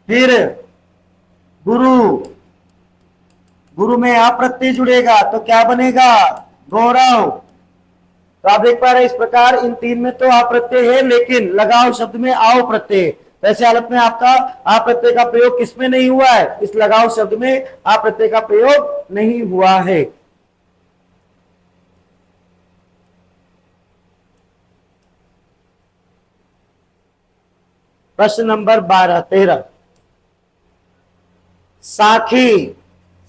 फिर गुरु में आ प्रत्यय जुड़ेगा तो क्या बनेगा, गौरव। तो आप देख पा रहे हैं, इस प्रकार इन तीन में तो आ प्रत्यय है, लेकिन लगाओ शब्द में आओ प्रत्यय। ऐसे हालत में आपका आ प्रत्यय का प्रयोग किसमें नहीं हुआ है, इस लगाओ शब्द में आ प्रत्यय का प्रयोग नहीं हुआ है। प्रश्न नंबर 13,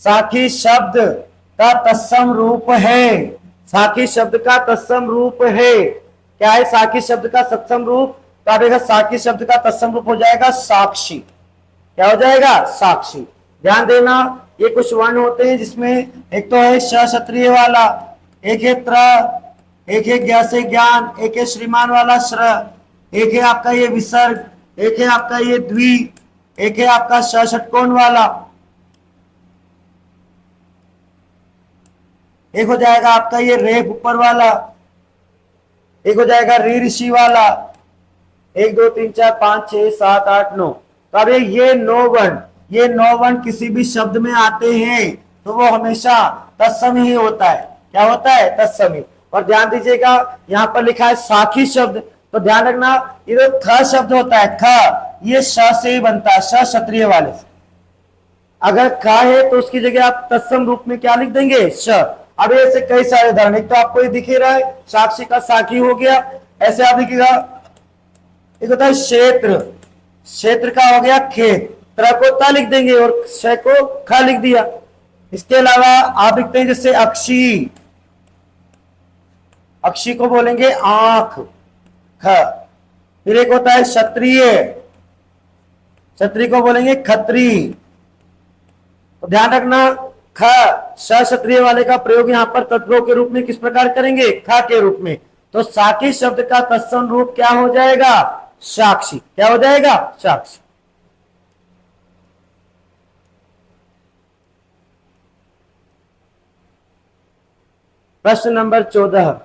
साखी शब्द का तत्सम रूप है, साखी शब्द का तत्सम रूप है। क्या है साखी शब्द का तत्सम रूप, तो आएगा साखी शब्द का तत्सम रूप हो जाएगा साक्षी। क्या हो जाएगा, साक्षी। ध्यान देना, ये कुछ वर्ण होते हैं जिसमें एक तो है क्षत्रिय वाला, एक है त्र, एक है ज्ञ से ज्ञान, एक है श्रीमान वाला श्र, एक है आपका ये विसर्ग, एक है आपका ये द्वि, एक है आपका षटकोण वाला, एक हो जाएगा आपका ये रेप ऊपर वाला, एक हो जाएगा री ऋषि वाला। 1 2 3 4 5 6 7 8 9। तो अब ये 9 वर्ण किसी भी शब्द में आते हैं तो वो हमेशा तत्सम ही होता है। क्या होता है, तत्सम ही। और ध्यान दीजिएगा, यहाँ पर लिखा है साखी शब्द, तो ध्यान रखना ये जो ख शब्द होता है, ख ये श से ही बनता है, श क्षत्रिय वाले से। अगर ख है तो उसकी जगह आप तत्सम रूप में क्या लिख देंगे, श। अब ऐसे कई सारे उदाहरण, एक तो आपको ये दिख ही रहा है, साक्षी का साखी हो गया। ऐसे आप देखिएगा, एक होता है क्षेत्र का हो गया खेत, त्र को ता लिख देंगे और श को ख लिख दिया। इसके अलावा आप लिखते हैं जैसे अक्षी को बोलेंगे आंख, ख। फिर एक होता है क्षत्रिय को बोलेंगे खत्री। तो ध्यान रखना, ख क्षत्रिय वाले का प्रयोग यहां पर तत्वों के रूप में किस प्रकार करेंगे, ख के रूप में। तो साकी शब्द का तत्सम रूप क्या हो जाएगा, साक्षी। क्या हो जाएगा, साक्षी। प्रश्न नंबर 14,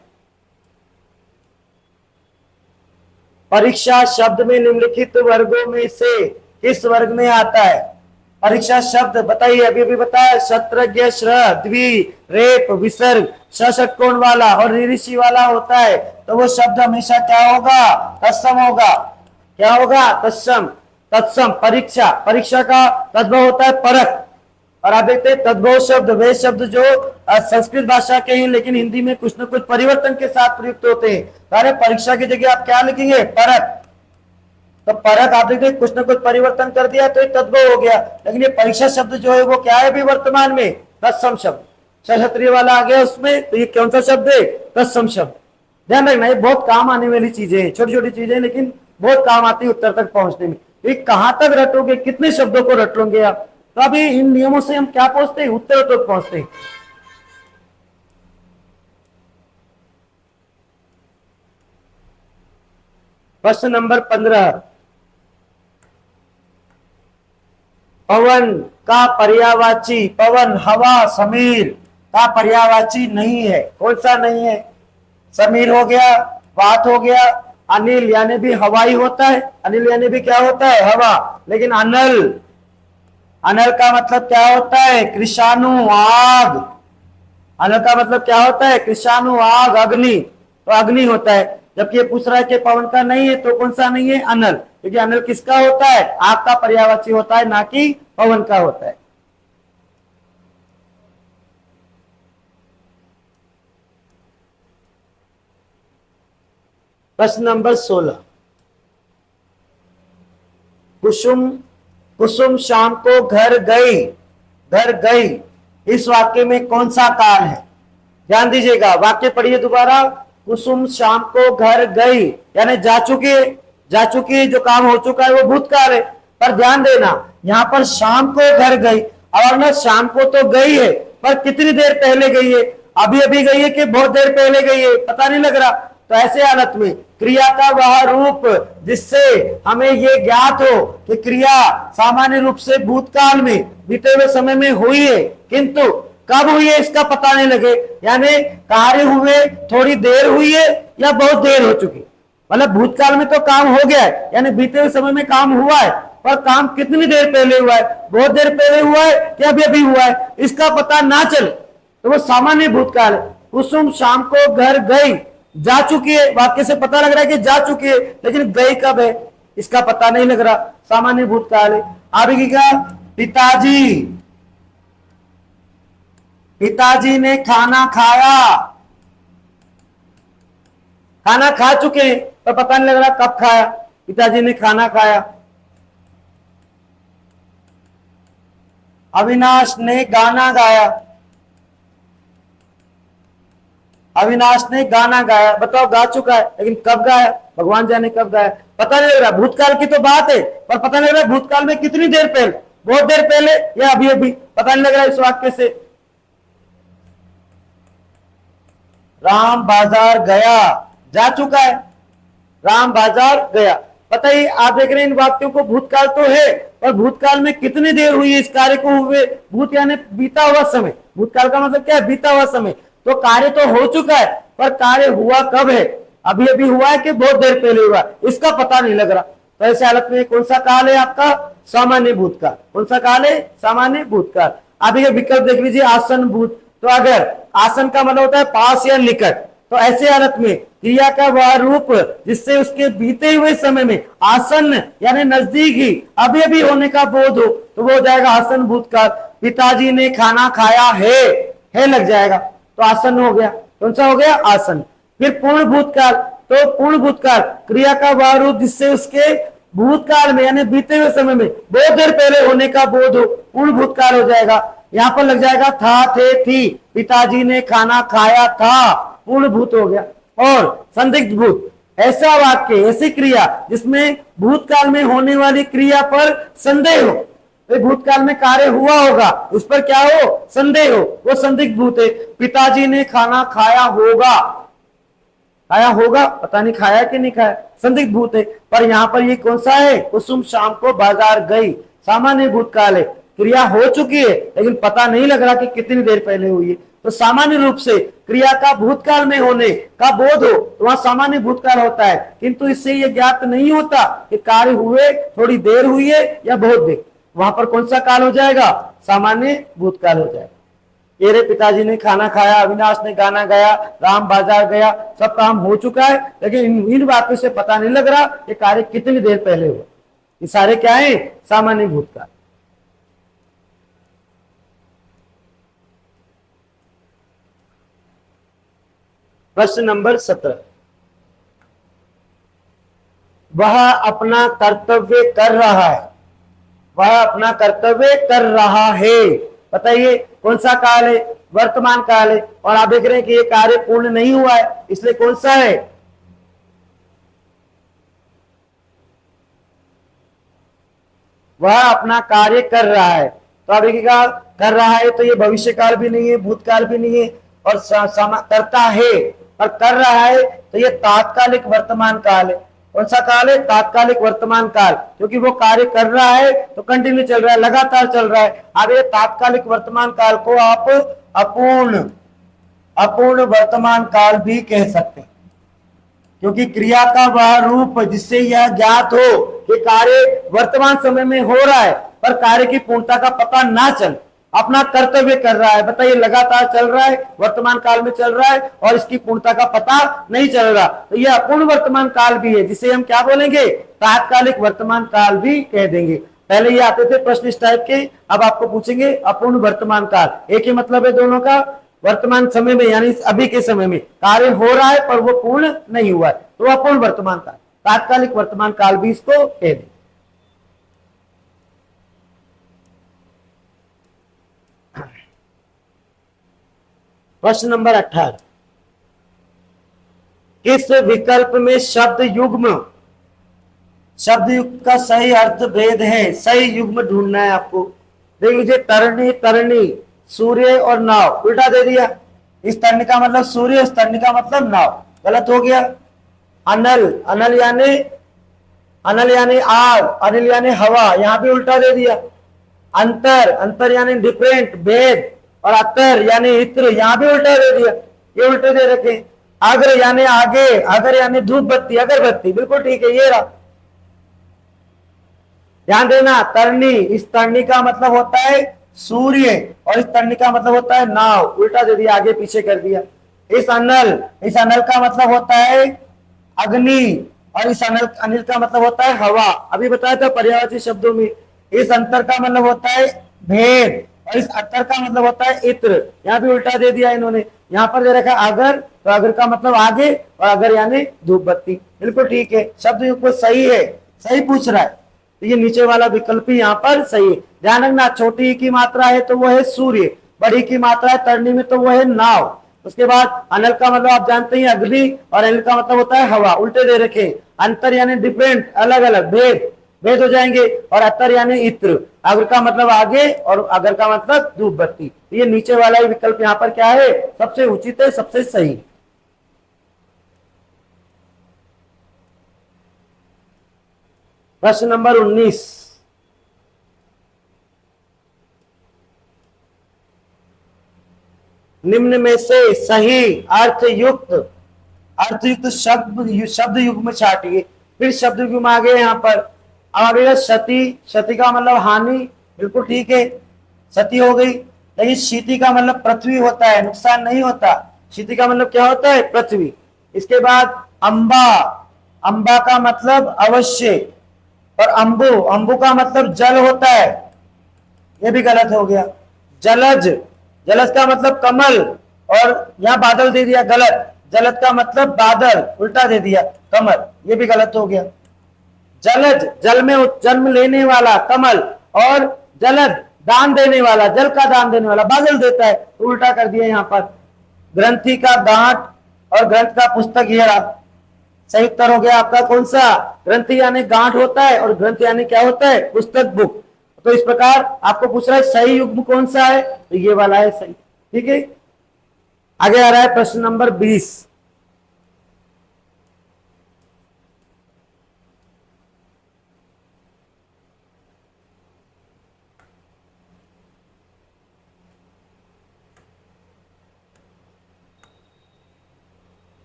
परीक्षा शब्द में निम्नलिखित वर्गों में से किस वर्ग में आता है। परीक्षा शब्द बताइए, अभी बताया, शत्रज्ञ, श्र, द्वि, रेप, विसर्ग, षटकोण वाला और ऋषि वाला होता है, तो वो शब्द हमेशा क्या होगा, तत्सम होगा। क्या होगा, तत्सम। परीक्षा का तद्भव होता है परख। और आप देखते हैं तद्भव शब्द वे शब्द जो संस्कृत भाषा के हैं लेकिन हिंदी में कुछ न कुछ परिवर्तन के साथ प्रयुक्त होते हैं। अरे परीक्षा की जगह आप क्या लिखेंगे, परख। तो परख आप देखते कुछ न कुछ परिवर्तन कर दिया तो ये तद्भव हो गया, लेकिन ये परीक्षा शब्द जो है वो क्या है अभी वर्तमान में, तत्सम शब्द। क्षत्रिय वाला आ गया उसमें, तो ये कौन सा शब्द है, तत्सम शब्द। ध्यान रखना, ये बहुत काम आने वाली चीजें हैं, छोटी छोटी चीजें लेकिन बहुत काम आती है उत्तर तक पहुंचने में। ये कहां तक रटोगे, कितने शब्दों को रट लोगे आप। तो अभी इन नियमों से हम क्या पहुंचते हैं, उत्तर तक पहुंचते हैं। प्रश्न नंबर 15, पवन का पर्यायवाची, पवन हवा, समीर, का पर्यायवाची नहीं है। कौन सा नहीं है? समीर हो गया, बात हो गया, अनिल यानी भी हवाई होता है, अनिल यानी भी क्या होता है? हवा। लेकिन अनल, अनल का मतलब क्या होता है? कृषाणु, आग। अनल का मतलब क्या होता है? कृषाणु, आग, अग्नि। तो अग्नि होता है। जबकि ये पूछ रहा है कि पवन का नहीं है, तो कौन सा नहीं है? अनल। क्योंकि अनल किसका होता है? आग का पर्यायवाची होता है, ना कि पवन का होता है। प्रश्न नंबर 16, कुसुम, कुसुम शाम को घर गई, घर गई, इस वाक्य में कौन सा काल है? ध्यान दीजिएगा, वाक्य पढ़िए दोबारा। कुसुम शाम को घर गई यानी जा चुकी है, जा चुकी है, जो काम हो चुका है वो भूतकाल है। पर ध्यान देना, यहाँ पर शाम को घर गई, और ना शाम को तो गई है, पर कितनी देर पहले गई है? अभी अभी गई है कि बहुत देर पहले गई है? पता नहीं लग रहा। तो ऐसे हालत में क्रिया का वह रूप जिससे हमें ये ज्ञात हो कि क्रिया सामान्य रूप से भूतकाल में, बीते हुए समय में हुई है, किंतु कब हुई है इसका पता नहीं लगे। यानी कार्य हुए थोड़ी देर हुई है या बहुत देर हो चुकी, मतलब भूतकाल में तो काम हो गया है, यानी बीते हुए समय में काम हुआ है, पर काम कितनी देर पहले हुआ है? बहुत देर पहले हुआ है कि अभी अभी हुआ है? इसका पता ना चले तो वो सामान्य भूतकाल है। कुसुम शाम को घर गई, जा चुकी है, वाक्य से पता लग रहा है कि जा चुकी है, लेकिन गई कब है इसका पता नहीं लग रहा, सामान्य भूतकाल है। आगे क्या? पिताजी, पिताजी ने खाना खाया, खाना खा चुके हैं पर पता नहीं लग रहा कब खाया। पिताजी ने खाना खाया। अविनाश ने गाना गाया, अविनाश ने गाना गाया, बताओ गा चुका है, लेकिन कब गाया? भगवान जाने कब गाया, पता नहीं लग रहा। भूतकाल की तो बात है, पर पता नहीं लग रहा भूतकाल में कितनी देर पहले, बहुत देर पहले या अभी अभी, पता नहीं लग रहा इस वाक्य से। राम बाजार गया, जा चुका है, राम बाजार गया। पता ही आप देख रहे हैं इन वाक्यों को, भूतकाल तो है पर भूतकाल में कितनी देर हुई है इस कार्य को हुए? भूत यानी बीता हुआ समय, भूतकाल का मतलब क्या है? बीता हुआ समय। तो कार्य तो हो चुका है पर कार्य हुआ कब है? अभी अभी हुआ है कि बहुत देर पहले हुआ? इसका पता नहीं लग रहा। तो ऐसे हालत में कौन सा काल है आपका? सामान्य भूतकाल। कौन सा काल है? सामान्य भूतकाल। आप ये विकल्प देख लीजिए, आसन भूत। तो अगर आसन का मतलब होता है पास या निकट, तो ऐसे हालत में क्रिया का वह रूप जिससे उसके बीते हुए समय में आसन यानी नजदीक ही, अभी अभी होने का बोध हो, तो वो हो जाएगा आसन भूतकाल। पिताजी ने खाना खाया है लग जाएगा, तो आसन हो गया। कौन सा हो गया? आसन। फिर पूर्ण भूतकाल, तो पूर्ण भूतकाल क्रिया का वह रूप जिससे उसके भूतकाल में यानी बीते हुए समय में बहुत देर पहले होने का बोध हो, पूर्ण भूतकाल हो जाएगा। यहां पर लग जाएगा था, थे, थी। पिताजी ने खाना खाया था, पूर्ण भूत हो गया। और संदिग्ध भूत, ऐसा वाक्य, ऐसी क्रिया जिसमें भूतकाल में होने वाली क्रिया पर संदेह हो, भूतकाल में कार्य हुआ होगा उस पर क्या हो? संदेह हो, वो संदिग्ध भूत है। पिताजी ने खाना खाया होगा, खाया होगा, पता नहीं खाया कि नहीं खाया, संदिग्ध भूत है। पर यहाँ पर ये कौन सा है? कुसुम शाम को बाजार गई, सामान्य भूतकाल है। क्रिया हो चुकी है लेकिन पता नहीं लग रहा कि कितनी देर पहले हुई है। तो सामान्य रूप से क्रिया का भूतकाल में होने का बोध हो तो वहां सामान्य भूतकाल होता है, किंतु इससे यह ज्ञात नहीं होता कि कार्य हुए थोड़ी देर हुई है या बहुत देर। वहां पर कौन सा काल हो जाएगा? सामान्य भूतकाल हो जाएगा। तेरे पिताजी ने खाना खाया, अविनाश ने गाना गाया, राम बाजार गया, सब काम हो चुका है, लेकिन इन बातों से पता नहीं लग रहा कि कार्य कितनी देर पहले हुआ। ये सारे क्या है? सामान्य भूतकाल। प्रश्न नंबर 17, वह अपना कर्तव्य कर रहा है, वह अपना कर्तव्य कर रहा है। बताइए कौन सा काल है? वर्तमान काल है। और आप देख रहे हैं कि ये कार्य पूर्ण नहीं हुआ है, इसलिए कौन सा है? वह अपना कार्य कर रहा है। तो आप देखिएगा, कर रहा है तो ये भविष्य काल भी नहीं है, भूतकाल भी नहीं है, और करता है और कर रहा है तो ये तात्कालिक वर्तमान काल है। कौन सा काल है? तात्कालिक वर्तमान काल, क्योंकि वो कार्य कर रहा है तो कंटिन्यू चल रहा है, लगातार चल रहा है। अब ये तात्कालिक वर्तमान काल को आप अपूर्ण, अपूर्ण वर्तमान काल भी कह सकते हैं, क्योंकि क्रिया का वह रूप जिससे यह ज्ञात हो कि कार्य वर्तमान समय में हो रहा है पर कार्य की पूर्णता का पता ना चले, अपना कर्तव्य कर रहा है, बताइए लगातार चल रहा है, वर्तमान काल में चल रहा है और इसकी पूर्णता का पता नहीं चल रहा, तो यह अपूर्ण वर्तमान काल भी है, जिसे हम क्या बोलेंगे, तात्कालिक वर्तमान काल भी कह देंगे। पहले ये आते थे प्रश्न इस टाइप के, अब आपको पूछेंगे अपूर्ण वर्तमान काल। एक ही मतलब है दोनों का, वर्तमान समय में यानी अभी के समय में कार्य हो रहा है पर वो पूर्ण नहीं हुआ है, तो अपूर्ण वर्तमान काल, तात्कालिक वर्तमान काल भी इसको कह देंगे। प्रश्न नंबर 18, किस विकल्प में शब्द युग्म का सही अर्थ भेद है, सही युग्म ढूंढना है आपको। देख लीजिए, तरणी तरणी, सूर्य और नाव, उल्टा दे दिया, इस तरणी का मतलब सूर्य, इस तरणी का मतलब नाव, गलत हो गया। अनल, अनल यानी आग, अनिल यानी हवा, यहां भी उल्टा दे दिया। अंतर, अंतर यानी डिफरेंट, भेद, और अतर यानी इत्र, यहां भी उल्टा दे दिया, ये उल्टे दे रखे। अग्र यानी आगे, अगर यानी धूप बत्ती, अगरबत्ती, बिल्कुल ठीक है, ये रहा। ध्यान देना, तरणी, इस तरणी का मतलब होता है सूर्य और इस तरणी का मतलब होता है नाव, उल्टा दे दिया, आगे पीछे कर दिया। इस अनल का मतलब होता है अग्नि और इस अनिल का मतलब होता है हवा, अभी बताया था पर्यायवाची शब्दों में। इस अंतर का मतलब होता है भेद और इस अतर का मतलब होता है इत्र, यहाँ भी उल्टा दे दिया इन्होंने। यहाँ पर दे रखा अगर, तो अगर का मतलब आगे और अगर यानी धूप बत्ती, बिल्कुल ठीक है, शब्द युग्म सही है, सही पूछ रहा है, तो ये नीचे वाला विकल्प ही यहाँ पर सही है। ध्यान रखना, छोटी की मात्रा है तो वो है सूर्य, बड़ी की मात्रा है तरणी में तो वो है नाव। उसके बाद अनल का मतलब आप जानते हैं अग्नि और अनिल का मतलब होता है हवा, उल्टे दे रखे। अंतर यानी डिफरेंट, अलग अलग, भेद, भेद हो जाएंगे। और अतर यानी इत्र, अग्र का मतलब आगे और अगर का मतलब धूप बत्ती, तो ये नीचे वाला ही विकल्प यहाँ पर क्या है, सबसे उचित है, सबसे सही। प्रश्न नंबर 19, निम्न में से सही अर्थयुक्त शब्द युग्म छाटिए। फिर शब्द युग्म आ गए यहाँ पर, अब आ गया क्षति, क्षति का मतलब हानि, बिल्कुल ठीक है, क्षति हो गई। लेकिन शीति का मतलब पृथ्वी होता है, नुकसान नहीं होता, शीति का मतलब क्या होता है, पृथ्वी। इसके बाद अंबा, अंबा का मतलब अवश्य, और अंबु, अंबु का मतलब जल होता है, ये भी गलत हो गया। जलज, जलज का मतलब कमल, और यहाँ बादल दे दिया, गलत, जलद का मतलब बादल, उल्टा दे दिया कमल, ये भी गलत हो गया। जलज, जल में जन्म लेने वाला कमल, और जलद दान देने वाला, जल का दान देने वाला बादल देता है, तो उल्टा कर दिया यहाँ पर। ग्रंथि का गांठ और ग्रंथ का पुस्तक, ये रहा सही उत्तर हो गया आपका कौन सा, ग्रंथि यानी गांठ होता है और ग्रंथ यानी क्या होता है, पुस्तक, बुक। तो इस प्रकार आपको पूछ रहा है सही युग्म कौन सा है, तो ये वाला है सही, ठीक है। आगे आ रहा है प्रश्न नंबर 20,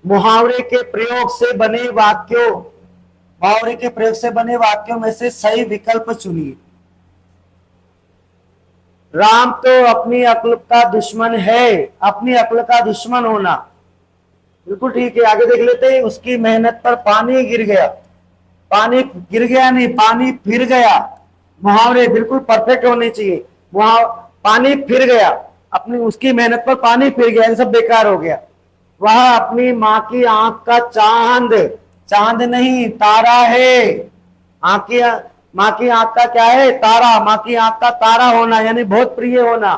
मुहावरे के प्रयोग से बने वाक्यों, मुहावरे के प्रयोग से बने वाक्यों में से सही विकल्प चुनिए। राम तो अपनी अक्ल का दुश्मन है, अपनी अक्ल का दुश्मन होना, बिल्कुल ठीक है। आगे देख लेते हैं, उसकी मेहनत पर पानी गिर गया, पानी गिर गया नहीं, पानी फिर गया। मुहावरे बिल्कुल परफेक्ट होने चाहिए। पानी फिर गया, अपनी उसकी मेहनत पर पानी फिर गया, सब बेकार हो गया। वह अपनी माँ की आंख का चांद, चांद नहीं तारा है, माँ की आंख का क्या है, तारा, माँ की आंख का तारा होना यानी बहुत प्रिय होना।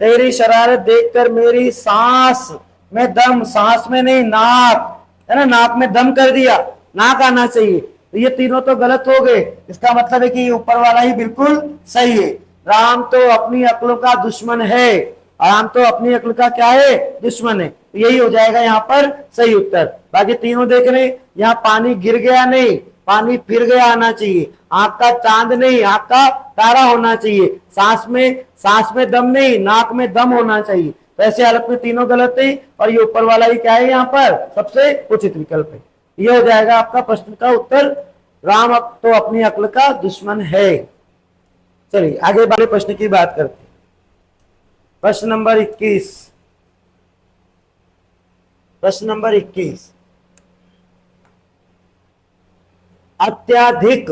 तेरी शरारत देखकर मेरी सांस में दम, सांस में नहीं नाक, है ना, नाक में दम कर दिया, नाक आना चाहिए। तो ये तीनों तो गलत हो गए, इसका मतलब है कि ऊपर वाला ही बिल्कुल सही है। राम तो अपनी अक्लों का दुश्मन है, राम तो अपनी अक्ल का क्या है, दुश्मन है, तो यही हो जाएगा यहाँ पर सही उत्तर। बाकी तीनों देख रहे, यहाँ पानी गिर गया नहीं, पानी फिर गया आना चाहिए, आंख का चांद नहीं, आंख का तारा होना चाहिए, सांस में दम नहीं, नाक में दम होना चाहिए। तो ऐसे हालत में तीनों गलत है और ये ऊपर वाला ही क्या है यहाँ पर सबसे उचित विकल्प है। ये हो जाएगा आपका प्रश्न का उत्तर। राम अब तो अपनी अक्ल का दुश्मन है। चलिए आगे वाले प्रश्न की बात करते हैं। प्रश्न नंबर 21। प्रश्न नंबर 21, अत्यधिक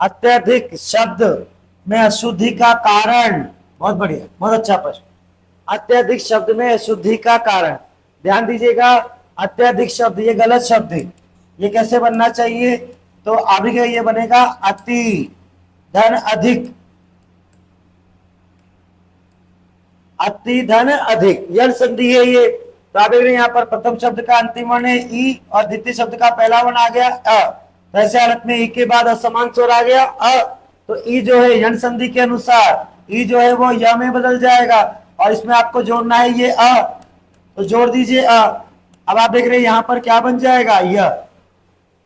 अत्यधिक शब्द में अशुद्धि का कारण। बहुत बढ़िया, बहुत अच्छा प्रश्न। अत्यधिक शब्द में अशुद्धि का कारण, ध्यान दीजिएगा। अत्यधिक शब्द ये गलत शब्द है, ये कैसे बनना चाहिए? तो अभी का ये बनेगा अति धन अधिक, अति धन अधिक, यह संधि है ये। तो आप देख रहे हैं यहाँ पर प्रथम शब्द का अंतिम वर्ण है ई और द्वितीय शब्द का पहला वर्ण आ गया अ। तो ऐसे हालत में ई के बाद असमान स्वर आ गया अ, तो ई जो है यण संधि के अनुसार ई जो है वो य में बदल जाएगा और इसमें आपको जोड़ना है ये अ, तो जोड़ दीजिए अ। अब आप देख रहे हैं यहाँ पर क्या बन जाएगा य।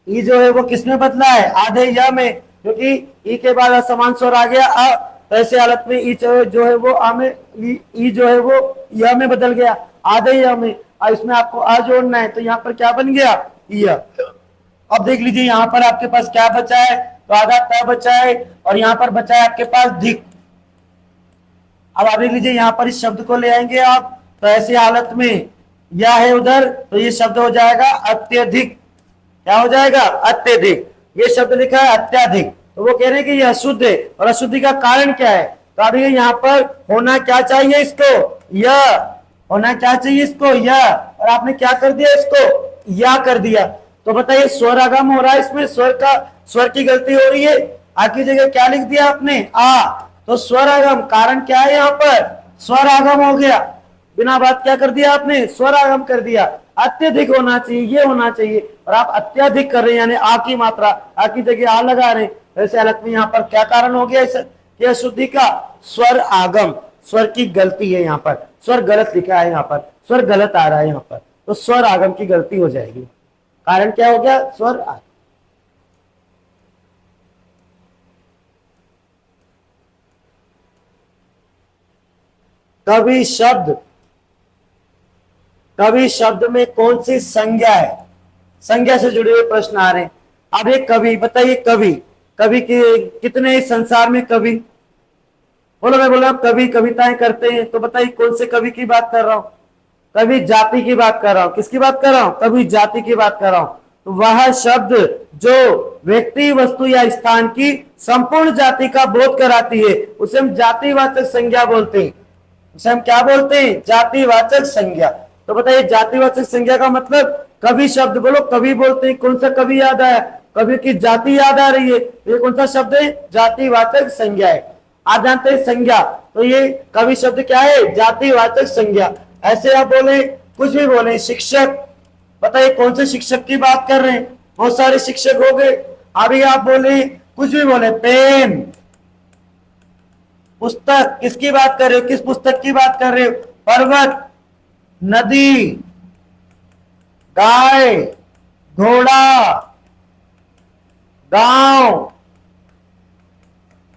ई जो है वो किसमें बदला है? आधे य में, क्योंकि ई के बाद असमान स्वर आ गया अ। तो ऐसे हालत में ई जो है वो आ में, ई जो है वो य में बदल गया, आधे य में, और इसमें आपको अ जोड़ना है। तो यहाँ पर क्या बन गया? य। अब देख लीजिए यहाँ पर आपके पास क्या बचा है? तो आधा त बचा है और यहाँ पर बचा है आपके पास धिक। अब आप देख लीजिए यहाँ पर इस शब्द को ले आएंगे आप, तो ऐसी हालत में यह है उधर, तो ये शब्द हो जाएगा अत्यधिक। क्या हो जाएगा? अत्यधिक। ये शब्द लिखा है अत्यधिक, तो वो कह रहे हैं कि ये अशुद्ध है और अशुद्धि का कारण क्या है? तो अभी यहाँ पर होना क्या चाहिए इसको? यह होना क्या चाहिए इसको? यह, और आपने क्या कर दिया इसको? या कर दिया। तो बताइए स्वर आगम हो रहा है इसमें, स्वर की गलती हो रही है। आ की जगह क्या लिख दिया आपने? आ। तो स्वर आगम, कारण क्या है यहाँ पर? स्वर आगम हो गया, बिना बात क्या कर दिया आपने? स्वर आगम कर दिया। अत्यधिक होना चाहिए, ये होना चाहिए, और आप अत्यधिक कर रहे हैं, यानी आ की मात्रा, आ की जगह आ लगा रहे हैं। ऐसे हालत में यहाँ पर क्या कारण हो गया? इस अशुद्धि का स्वर आगम, स्वर की गलती है। यहाँ पर स्वर गलत लिखा है, यहाँ पर स्वर गलत आ रहा है यहाँ पर, तो स्वर आगम की गलती हो जाएगी। कारण क्या हो गया? स्वर आगम। कवि शब्द में कौन सी संज्ञा है? संज्ञा से जुड़े हुए प्रश्न आ रहे हैं। अब एक कवि, बताइए कवि, कवि के कितने इस संसार में कवि? बोलो, मैं बोला कवि कविताएं करते हैं, तो बताइए कौन से कवि की बात कर रहा हूं? कवि जाति की बात कर रहा हूं। किसकी बात कर रहा हूं? कवि जाति की बात कर रहा हूं। तो वह शब्द जो व्यक्ति, वस्तु या स्थान की संपूर्ण जाति का बोध कराती है, उसे हम जातिवाचक संज्ञा बोलते हैं। उसे हम क्या बोलते हैं? जातिवाचक संज्ञा। तो बताइए जातिवाचक संज्ञा का मतलब कवि शब्द, बोलो कवि बोलते हैं, कौन सा कवि याद आया? कवि की जाति याद आ रही है, ये कौन सा शब्द है? जातिवाचक संज्ञा है। आप जानते हैं संज्ञा, तो ये कवि शब्द क्या है? जातिवाचक संज्ञा। ऐसे आप बोले, कुछ भी बोले, शिक्षक, बताइए कौन से शिक्षक की बात कर रहे हैं? बहुत सारे शिक्षक हो गए। अभी आप बोले, कुछ भी बोले, पेन, पुस्तक, किसकी बात कर रहे हो? किस पुस्तक की बात कर रहे हो? पर्वत, नदी, गाय, घोड़ा, गांव,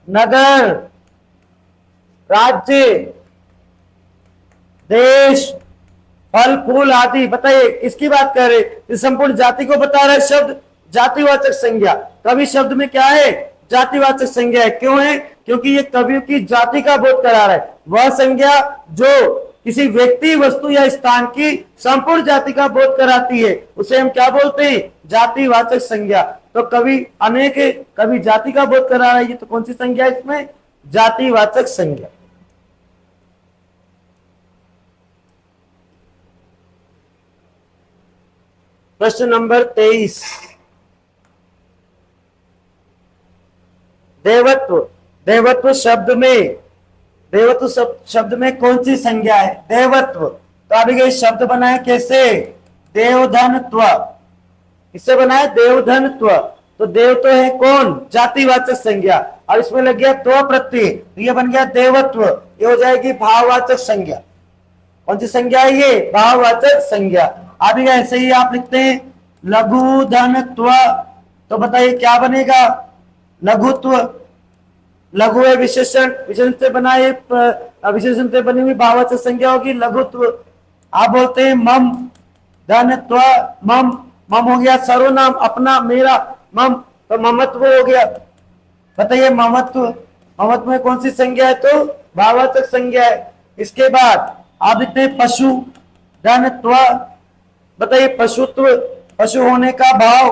नगर, राज्य, देश, फल फूल आदि। बताइए किसकी बात कर रहे? इस संपूर्ण जाति को बता रहा है शब्द जातिवाचक संज्ञा। कवि शब्द में क्या है? जातिवाचक संज्ञा है। क्यों है? क्योंकि ये कवियों की जाति का बोध करा रहा है। वह संज्ञा जो किसी व्यक्ति, वस्तु या स्थान की संपूर्ण जाति का बोध कराती है, उसे हम क्या बोलते हैं? जातिवाचक संज्ञा। तो कवि अनेक, कवि जाति का बोध करा रहा है, ये तो कौन सी संज्ञा है इसमें? जातिवाचक संज्ञा। प्रश्न नंबर 23, देवत्व। देवत्व शब्द में कौन सी संज्ञा है? देवत्व। तो अभी ये शब्द बनाए कैसे? देवधनत्व। इससे बनाए देवधनत्व। तो देव तो है कौन? जातिवाचक संज्ञा, और इसमें लग गया त्व प्रत्यय, तो ये बन गया देवत्व। ये हो जाएगी भाववाचक संज्ञा। कौन सी संज्ञा है ये? भाववाचक संज्ञा। अभी ऐसे ही आप लिखते हैं लघु धनत्व, तो बताइए क्या बनेगा? लघुत्व। लघु है विशेषण, विशेषण से बना ये विशेषण से बनी हुई भाववाचक संज्ञा होगी लघुत्व। आप बोलते हैं मम, धन, त्व, मम, मम हो गया सर्वनाम अपना मेरा, मम तो ममत्व हो गया। बताइए ममत्व, ममत्व में कौन सी संज्ञा है? तो भाववाचक संज्ञा है। इसके बाद आप लिखते हैं पशु, धन, त्व, बताइए पशुत्व, पशु होने का भाव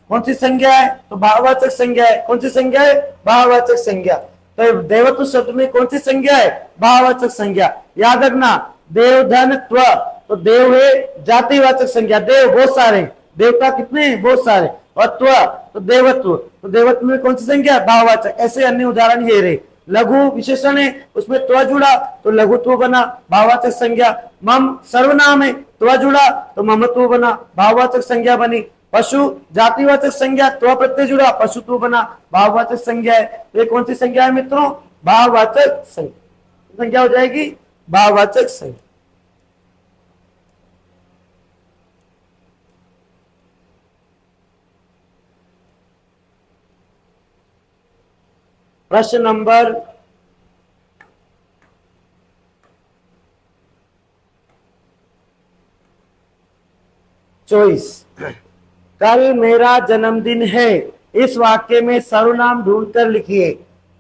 कौन सी संज्ञा है? तो भाववाचक संज्ञा है। कौन सी संज्ञा है? भाववाचक संज्ञा। तो देवत्व शब्द में कौन सी संज्ञा है? भाववाचक संज्ञा। याद रखना देव, धन, त्व, तो देव है जातिवाचक संज्ञा, देव बहुत सारे, देवता कितने हैं? बहुत सारे, और त्व तो देवत्व, तो देवत्व में कौन सी संज्ञा? भाववाचक। ऐसे अन्य उदाहरण ये रहे। लघु विशेषण है उसमें त्व जुड़ा तो लघुत्व बना भाववाचक संज्ञा। मम सर्वनाम है, त्व जुड़ा तो ममत्व बना भाववाचक संज्ञा बनी। पशु जातिवाचक संज्ञा, त्व प्रत्यय जुड़ा पशुत्व बना भाववाचक संज्ञा है। तो ये कौन सी संज्ञा है मित्रों? भाववाचक संज्ञा। संज्ञा हो जाएगी भाववाचक संज्ञा। प्रश्न नंबर 24, कल मेरा जन्मदिन है, इस वाक्य में सर्वनाम ढूंढकर लिखिए।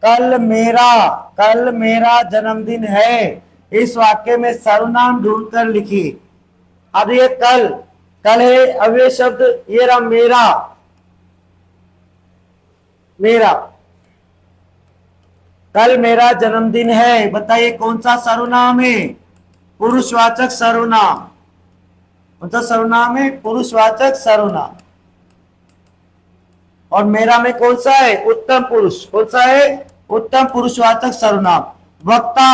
कल मेरा जन्मदिन है, इस वाक्य में सर्वनाम ढूंढकर लिखिए। अब ये कल, कल है अव्यय शब्द, ये रहा मेरा, मेरा, कल मेरा जन्मदिन है। बताइए कौन सा सर्वनाम है? पुरुषवाचक सर्वनाम। कौन सा सर्वनाम है? पुरुषवाचक सर्वनाम। और मेरा में कौन सा है? उत्तम पुरुष। कौन सा है? उत्तम पुरुषवाचक सर्वनाम। वक्ता,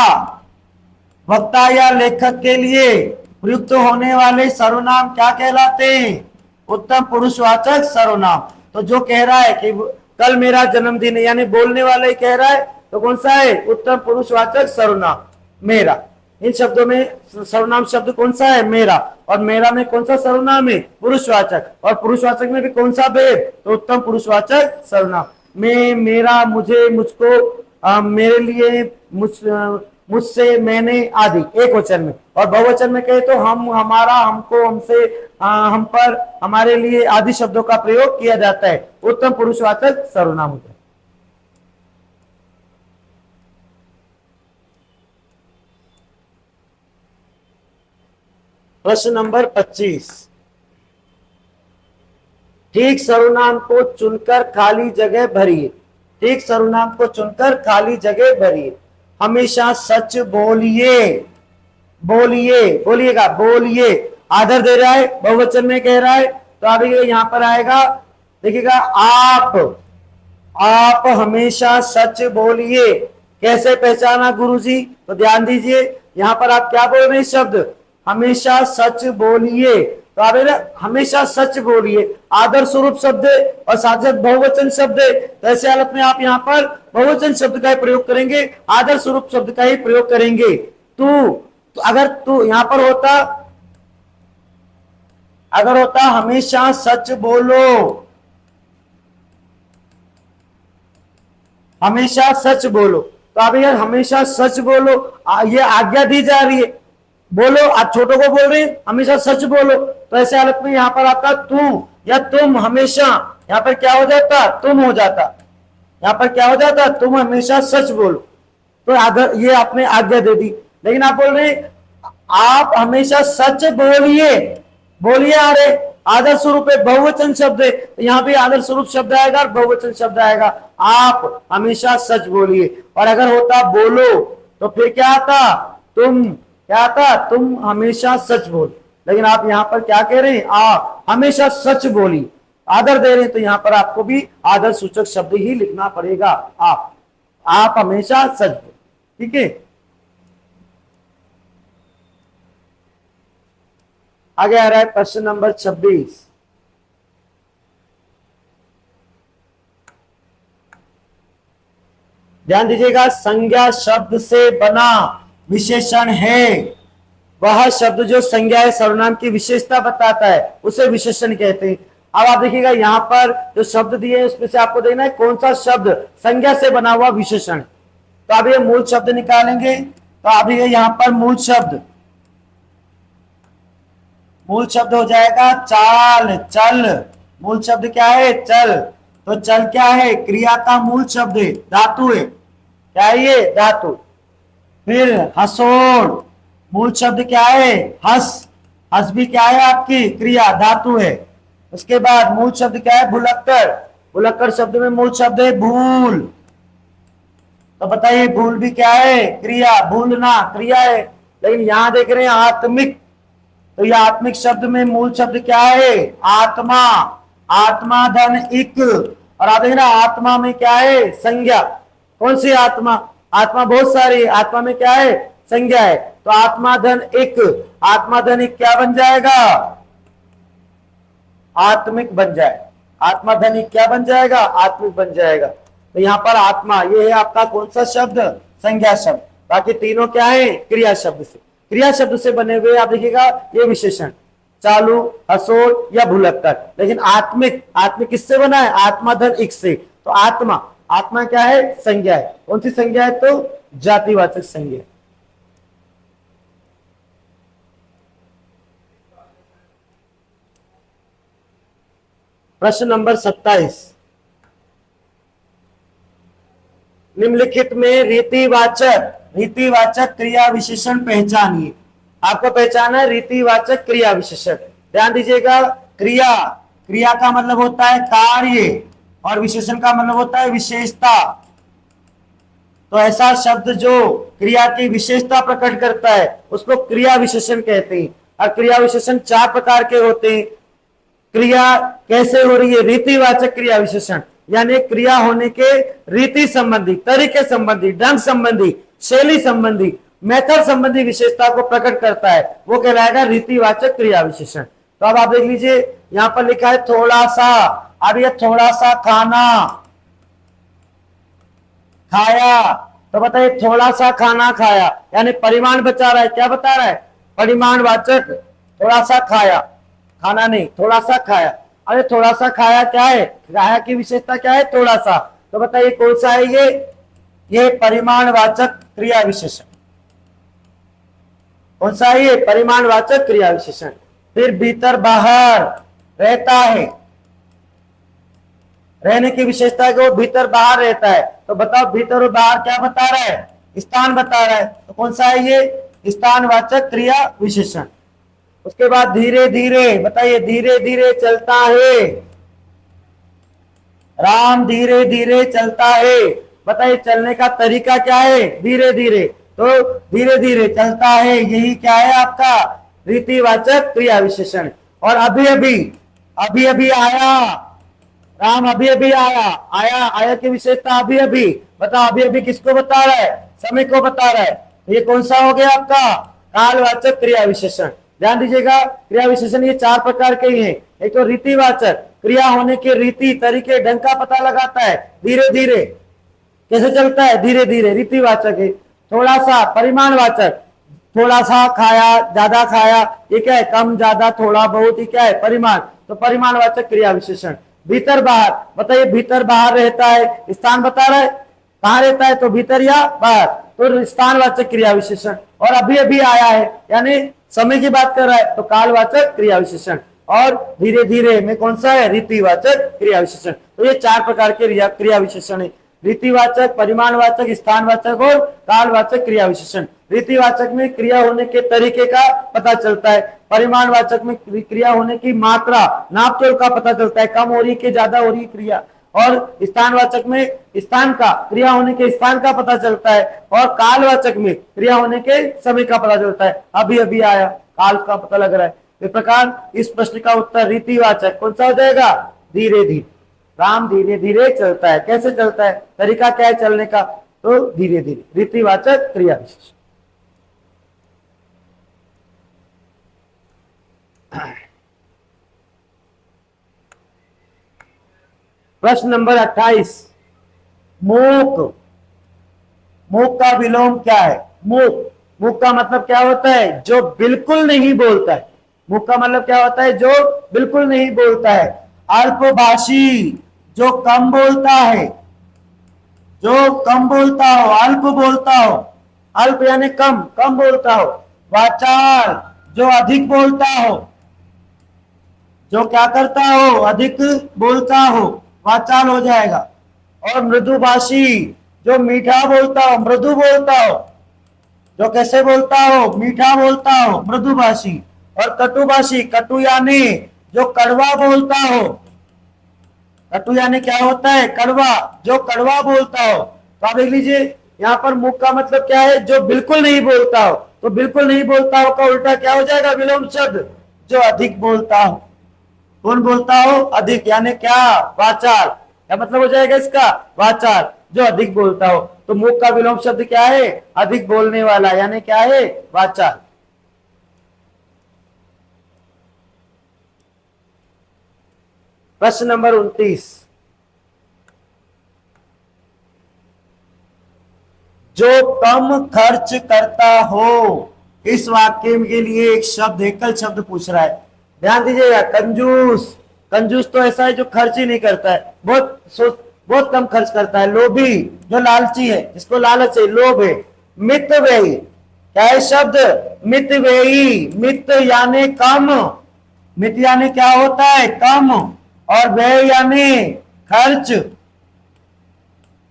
वक्ता या लेखक के लिए प्रयुक्त होने वाले सर्वनाम क्या कहलाते हैं? उत्तम पुरुषवाचक सर्वनाम। तो जो कह रहा है कि कल मेरा जन्मदिन है, यानी बोलने वाला ही कह रहा है, तो कौन सा है? उत्तम पुरुषवाचक सर्वनाम मेरा। इन शब्दों में सर्वनाम शब्द कौन सा है? मेरा। और मेरा में कौन सा सर्वनाम है? पुरुषवाचक। और पुरुषवाचक में भी कौन सा भेद? तो उत्तम पुरुषवाचक सर्वनाम। मैं, मेरा, मुझे, मुझको, मेरे लिए, मुझसे, मैंने आदि एक वचन में। और बहुवचन में कहे तो हम, हमारा, हमको, हमसे, हम पर, हमारे लिए आदि शब्दों का प्रयोग किया जाता है। उत्तम पुरुषवाचक सर्वनाम होता है। प्रश्न नंबर 25, ठीक सर्वनाम को चुनकर खाली जगह भरिए। ठीक सर्वनाम को चुनकर खाली जगह भरिए। हमेशा सच बोलिए, बोलिए, बोलिएगा, बोलिए। आदर दे रहा है, बहुवचन में कह रहा है, तो अब यहां पर आएगा, देखिएगा आप हमेशा सच बोलिए। कैसे पहचाना गुरुजी? तो ध्यान दीजिए, यहां पर आप क्या बोल रहे हैं? शब्द हमेशा सच बोलिए। तो आप हमेशा सच बोलिए आदर स्वरूप शब्द और साथ साथ बहुवचन शब्द। तो ऐसे हालत में आप यहाँ पर बहुवचन शब्द का ही प्रयोग करेंगे, आदर स्वरूप शब्द का ही प्रयोग करेंगे। तो अगर तू यहाँ पर होता, अगर होता हमेशा सच बोलो, हमेशा सच बोलो, तो आप यार हमेशा सच बोलो, ये आज्ञा दी जा रही है। बोलो, आप छोटों को बोल रहे हैं हमेशा सच बोलो। तो ऐसे हालत में यहां पर आपका तू या तुम हमेशा, यहां पर क्या हो जाता? तुम हो जाता। यहां पर क्या हो जाता? तुम हमेशा सच बोलो। तो अगर ये आपने आज्ञा दे दी, लेकिन आप बोल रहे हैं आप हमेशा सच बोलिए। बोलिए आ रहे आदर स्वरूप है, बहुवचन शब्द है, तो यहाँ पे आदर स्वरूप शब्द आएगा और बहुवचन शब्द आएगा। आप हमेशा सच बोलिए। और अगर होता बोलो तो फिर क्या आता? तुम, क्या आता? तुम हमेशा सच बोल। लेकिन आप यहाँ पर क्या कह रहे हैं? आप हमेशा सच बोली, आदर दे रहे हैं, तो यहाँ पर आपको भी आदर सूचक शब्द ही लिखना पड़ेगा। आप हमेशा सच बोल। ठीक है, आगे आ रहा है प्रश्न नंबर 26। ध्यान दीजिएगा, संज्ञा शब्द से बना विशेषण है। वह शब्द जो संज्ञा है सर्वनाम की विशेषता बताता है उसे विशेषण कहते हैं। अब आप देखिएगा यहाँ पर जो शब्द दिए हैं उसमें से आपको देखना है कौन सा शब्द संज्ञा से बना हुआ विशेषण। तो अब ये मूल शब्द निकालेंगे। तो अब ये यहाँ पर मूल शब्द हो जाएगा चाल, चल। मूल शब्द क्या है? चल। तो चल क्या है? क्रिया का मूल शब्द है, धातु है। क्या है ये? धातु। फिर हसोड़, मूल शब्द क्या है? हस। हस भी क्या है? आपकी क्रिया, धातु है। उसके बाद मूल शब्द क्या है? भुलक्कड़। भुलक्कड़ शब्द में मूल शब्द है भूल। तो बताइए भूल भी क्या है? क्रिया, भूलना क्रिया है। लेकिन यहां देख रहे हैं आत्मिक, तो ये आत्मिक शब्द में मूल शब्द क्या है? आत्मा। आत्मा धन इक। और आप देख रहे हैं आत्मा में क्या है? संज्ञा। कौन सी आत्मा? आत्मा बहुत सारी, आत्मा में क्या है? संज्ञा है। तो आत्मा धन इक, आत्मा धन इक क्या बन जाएगा? आत्मिक बन जाए। आत्मा धन इक क्या बन जाएगा? आत्मिक बन जाएगा। तो यहाँ पर आत्मा ये है आपका कौन सा शब्द? संज्ञा शब्द। बाकी तीनों क्या है? क्रिया शब्द से। क्रिया शब्द से बने हुए आप देखिएगा ये विशेषण, चालू, हसोड़ या भुलक्कड़। लेकिन आत्मिक, आत्मिक किससे बना है? आत्मा धन इक से। तो आत्मा, आत्मा क्या है? संज्ञा है। कौन सी संज्ञा है? तो जातिवाचक संज्ञा। प्रश्न नंबर 27, निम्नलिखित में रीतिवाचक क्रिया विशेषण पहचानिए। आपको पहचाना है रीतिवाचक क्रिया विशेषण। ध्यान दीजिएगा, क्रिया, क्रिया का मतलब होता है कार्य और विशेषण का मतलब होता है विशेषता। तो ऐसा शब्द जो क्रिया की विशेषता प्रकट करता है उसको क्रिया विशेषण कहते हैं। और क्रिया विशेषण 4 प्रकार के होते हैं। क्रिया कैसे हो रही है? रीतिवाचक क्रिया विशेषण, यानी क्रिया होने के रीति संबंधी, तरीके संबंधी, ढंग संबंधी, शैली संबंधी, मेथड संबंधी विशेषता को प्रकट करता है, वो कहलाएगा रीतिवाचक क्रिया विशेषण। तो अब आप देख लीजिए, यहां पर लिखा है थोड़ा सा। अब ये थोड़ा सा खाना, खाया। तो बताइए थोड़ा सा खाना खाया, यानी परिमाण बचा रहा है। क्या बता रहा है? परिमाणवाचक। थोड़ा सा खाया, खाना नहीं, थोड़ा सा खाया। अरे थोड़ा सा खाया क्या है? खाया की विशेषता क्या है? थोड़ा सा। तो बताइए कौन सा है ये परिमाणवाचक क्रिया विशेषण। कौन सा है ये? परिमाणवाचक क्रिया विशेषण। फिर भीतर बाहर, रहता है, रहने की विशेषता है कि वो भीतर बाहर रहता है। तो बताओ भीतर और बाहर क्या बता रहा है? स्थान बता रहा है। तो कौन सा है ये? स्थानवाचक क्रिया विशेषण। उसके बाद धीरे धीरे, बताइए धीरे धीरे चलता है। राम धीरे धीरे चलता है। बताइए चलने का तरीका क्या है? धीरे धीरे। तो धीरे धीरे चलता है, यही क्या है आपका? रीतिवाचक क्रिया विशेषण। और अभी अभी आया, राम अभी अभी आया। आया की विशेषता अभी अभी। बताओ अभी अभी किसको बता रहा है? समय को बता रहा है। ये कौन सा हो गया आपका? कालवाचक क्रिया विशेषण। ध्यान दीजिएगा, क्रिया विशेषण ये 4 प्रकार के ही हैं। एक तो रीतिवाचक, क्रिया होने के रीति, तरीके, ढंग का पता लगाता है। धीरे धीरे कैसे चलता है? धीरे धीरे, रीतिवाचक है। थोड़ा सा, परिमाणवाचक, थोड़ा सा खाया, ज्यादा खाया, ये क्या है? कम, ज्यादा, थोड़ा, बहुत, ये क्या है? परिमाण। तो परिमाणवाचक क्रिया विशेषण। भीतर बाहर, बताइए भीतर बाहर रहता है, स्थान बता रहा है कहाँ रहता है? तो भीतर या बाहर, तो स्थानवाचक क्रिया विशेषण। और अभी अभी आया है, यानी समय की बात कर रहा है, तो कालवाचक क्रिया विशेषण। और धीरे धीरे में कौन सा है? रीतिवाचक क्रिया विशेषण। तो ये 4 प्रकार के क्रिया विशेषण है। रीतिवाचक, परिमाणवाचक, स्थानवाचक और कालवाचक क्रिया विशेषण। रीतिवाचक में क्रिया होने के तरीके का पता चलता है। परिमाणवाचक में क्रिया होने की मात्रा, नापतोल का पता चलता है, कम हो रही है कि ज्यादा हो रही है क्रिया। और स्थानवाचक में स्थान का, क्रिया होने के स्थान का पता चलता है। और कालवाचक में क्रिया होने के समय का पता चलता है। अभी अभी आया, काल का पता लग रहा है। इस प्रकार इस प्रश्न का उत्तर रीतिवाचक कौन सा हो जाएगा? धीरे धीरे। राम धीरे धीरे चलता है। कैसे चलता है? तरीका क्या है चलने का? तो धीरे धीरे, रीतिवाचक क्रिया विशेषण। प्रश्न नंबर 28, मूक। मूक का विलोम क्या है? मूक का मतलब क्या होता है? जो बिल्कुल नहीं बोलता है। मूक का मतलब क्या होता है? जो बिल्कुल नहीं बोलता है। अल्पभाषी, जो कम बोलता है, जो कम बोलता हो, अल्प बोलता हो, अल्प यानी कम, कम बोलता हो। वाचाल, जो अधिक बोलता हो, जो क्या करता हो, अधिक बोलता हो, वाचाल हो जाएगा। और मृदुभाषी, जो मीठा बोलता हो, मृदु बोलता हो, जो कैसे बोलता हो, मीठा बोलता हो, मृदुभाषी। और कटुभाषी, कटु यानी जो कड़वा बोलता हो, कटु यानी क्या होता है, कड़वा, जो कड़वा बोलता हो। तो आप देख लीजिए यहाँ पर मुख का मतलब क्या है, जो बिल्कुल नहीं बोलता हो। तो बिल्कुल नहीं बोलता हो का उल्टा क्या हो जाएगा, विलोम शब्द, जो अधिक बोलता हो। कौन बोलता हो, अधिक, यानी क्या, वाचाल। क्या मतलब हो जाएगा इसका, वाचाल, जो अधिक बोलता हो। तो मुख का विलोम शब्द क्या है, अधिक बोलने वाला, यानी क्या है, वाचाल। प्रश्न नंबर 29, जो कम खर्च करता हो, इस वाक्य के लिए एक शब्द, एकल शब्द पूछ रहा है। ध्यान दीजिएगा, कंजूस, कंजूस तो ऐसा है जो खर्च ही नहीं करता है, बहुत कम खर्च करता है। लोभी, जो लालची है, जिसको लालच है, लोभ है। मितव्ययी, क्या है शब्द, मितव्ययी, मित यानी कम, मित यानी क्या होता है, कम, और व्यय यानी खर्च।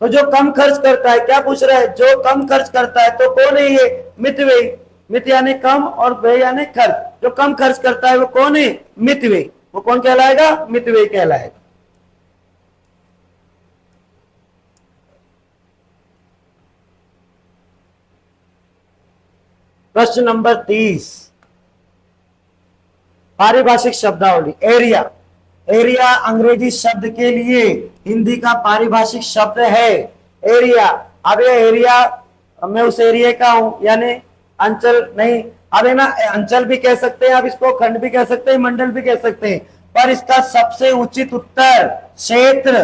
तो जो कम खर्च करता है, क्या पूछ रहा है, जो कम खर्च करता है, तो कौन है ये, मितव्ययी। मित यानी कम और व्यय यानी खर्च। जो कम खर्च करता है वो कौन है, मितव्ययी। वो कौन कहलाएगा, मितव्ययी कहलाएगा। प्रश्न नंबर 30, पारिभाषिक शब्दावली। एरिया, एरिया अंग्रेजी शब्द के लिए हिंदी का पारिभाषिक शब्द है, एरिया। अब ये एरिया, मैं उस एरिया का हूं, यानी अंचल नहीं, अब है ना, अंचल भी कह सकते हैं, आप इसको खंड भी कह सकते हैं, मंडल भी कह सकते हैं, पर इसका सबसे उचित उत्तर क्षेत्र।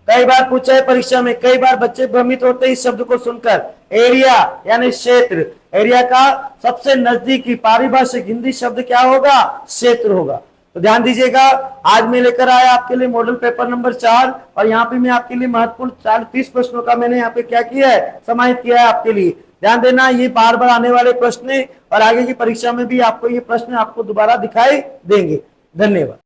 कई बार पूछा है परीक्षा में, कई बार बच्चे भ्रमित होते हैं इस शब्द को सुनकर। एरिया यानी क्षेत्र, एरिया का सबसे नजदीकी पारिभाषिक हिंदी शब्द क्या होगा, क्षेत्र होगा। तो ध्यान दीजिएगा, आज मैं लेकर आया आपके लिए मॉडल पेपर नंबर 4, और यहाँ पे मैं आपके लिए महत्वपूर्ण 30 प्रश्नों का मैंने यहाँ पे क्या किया है, समाहित किया है आपके लिए। ध्यान देना, ये बार बार आने वाले प्रश्न, और आगे की परीक्षा में भी आपको ये प्रश्न आपको दोबारा दिखाई देंगे। धन्यवाद।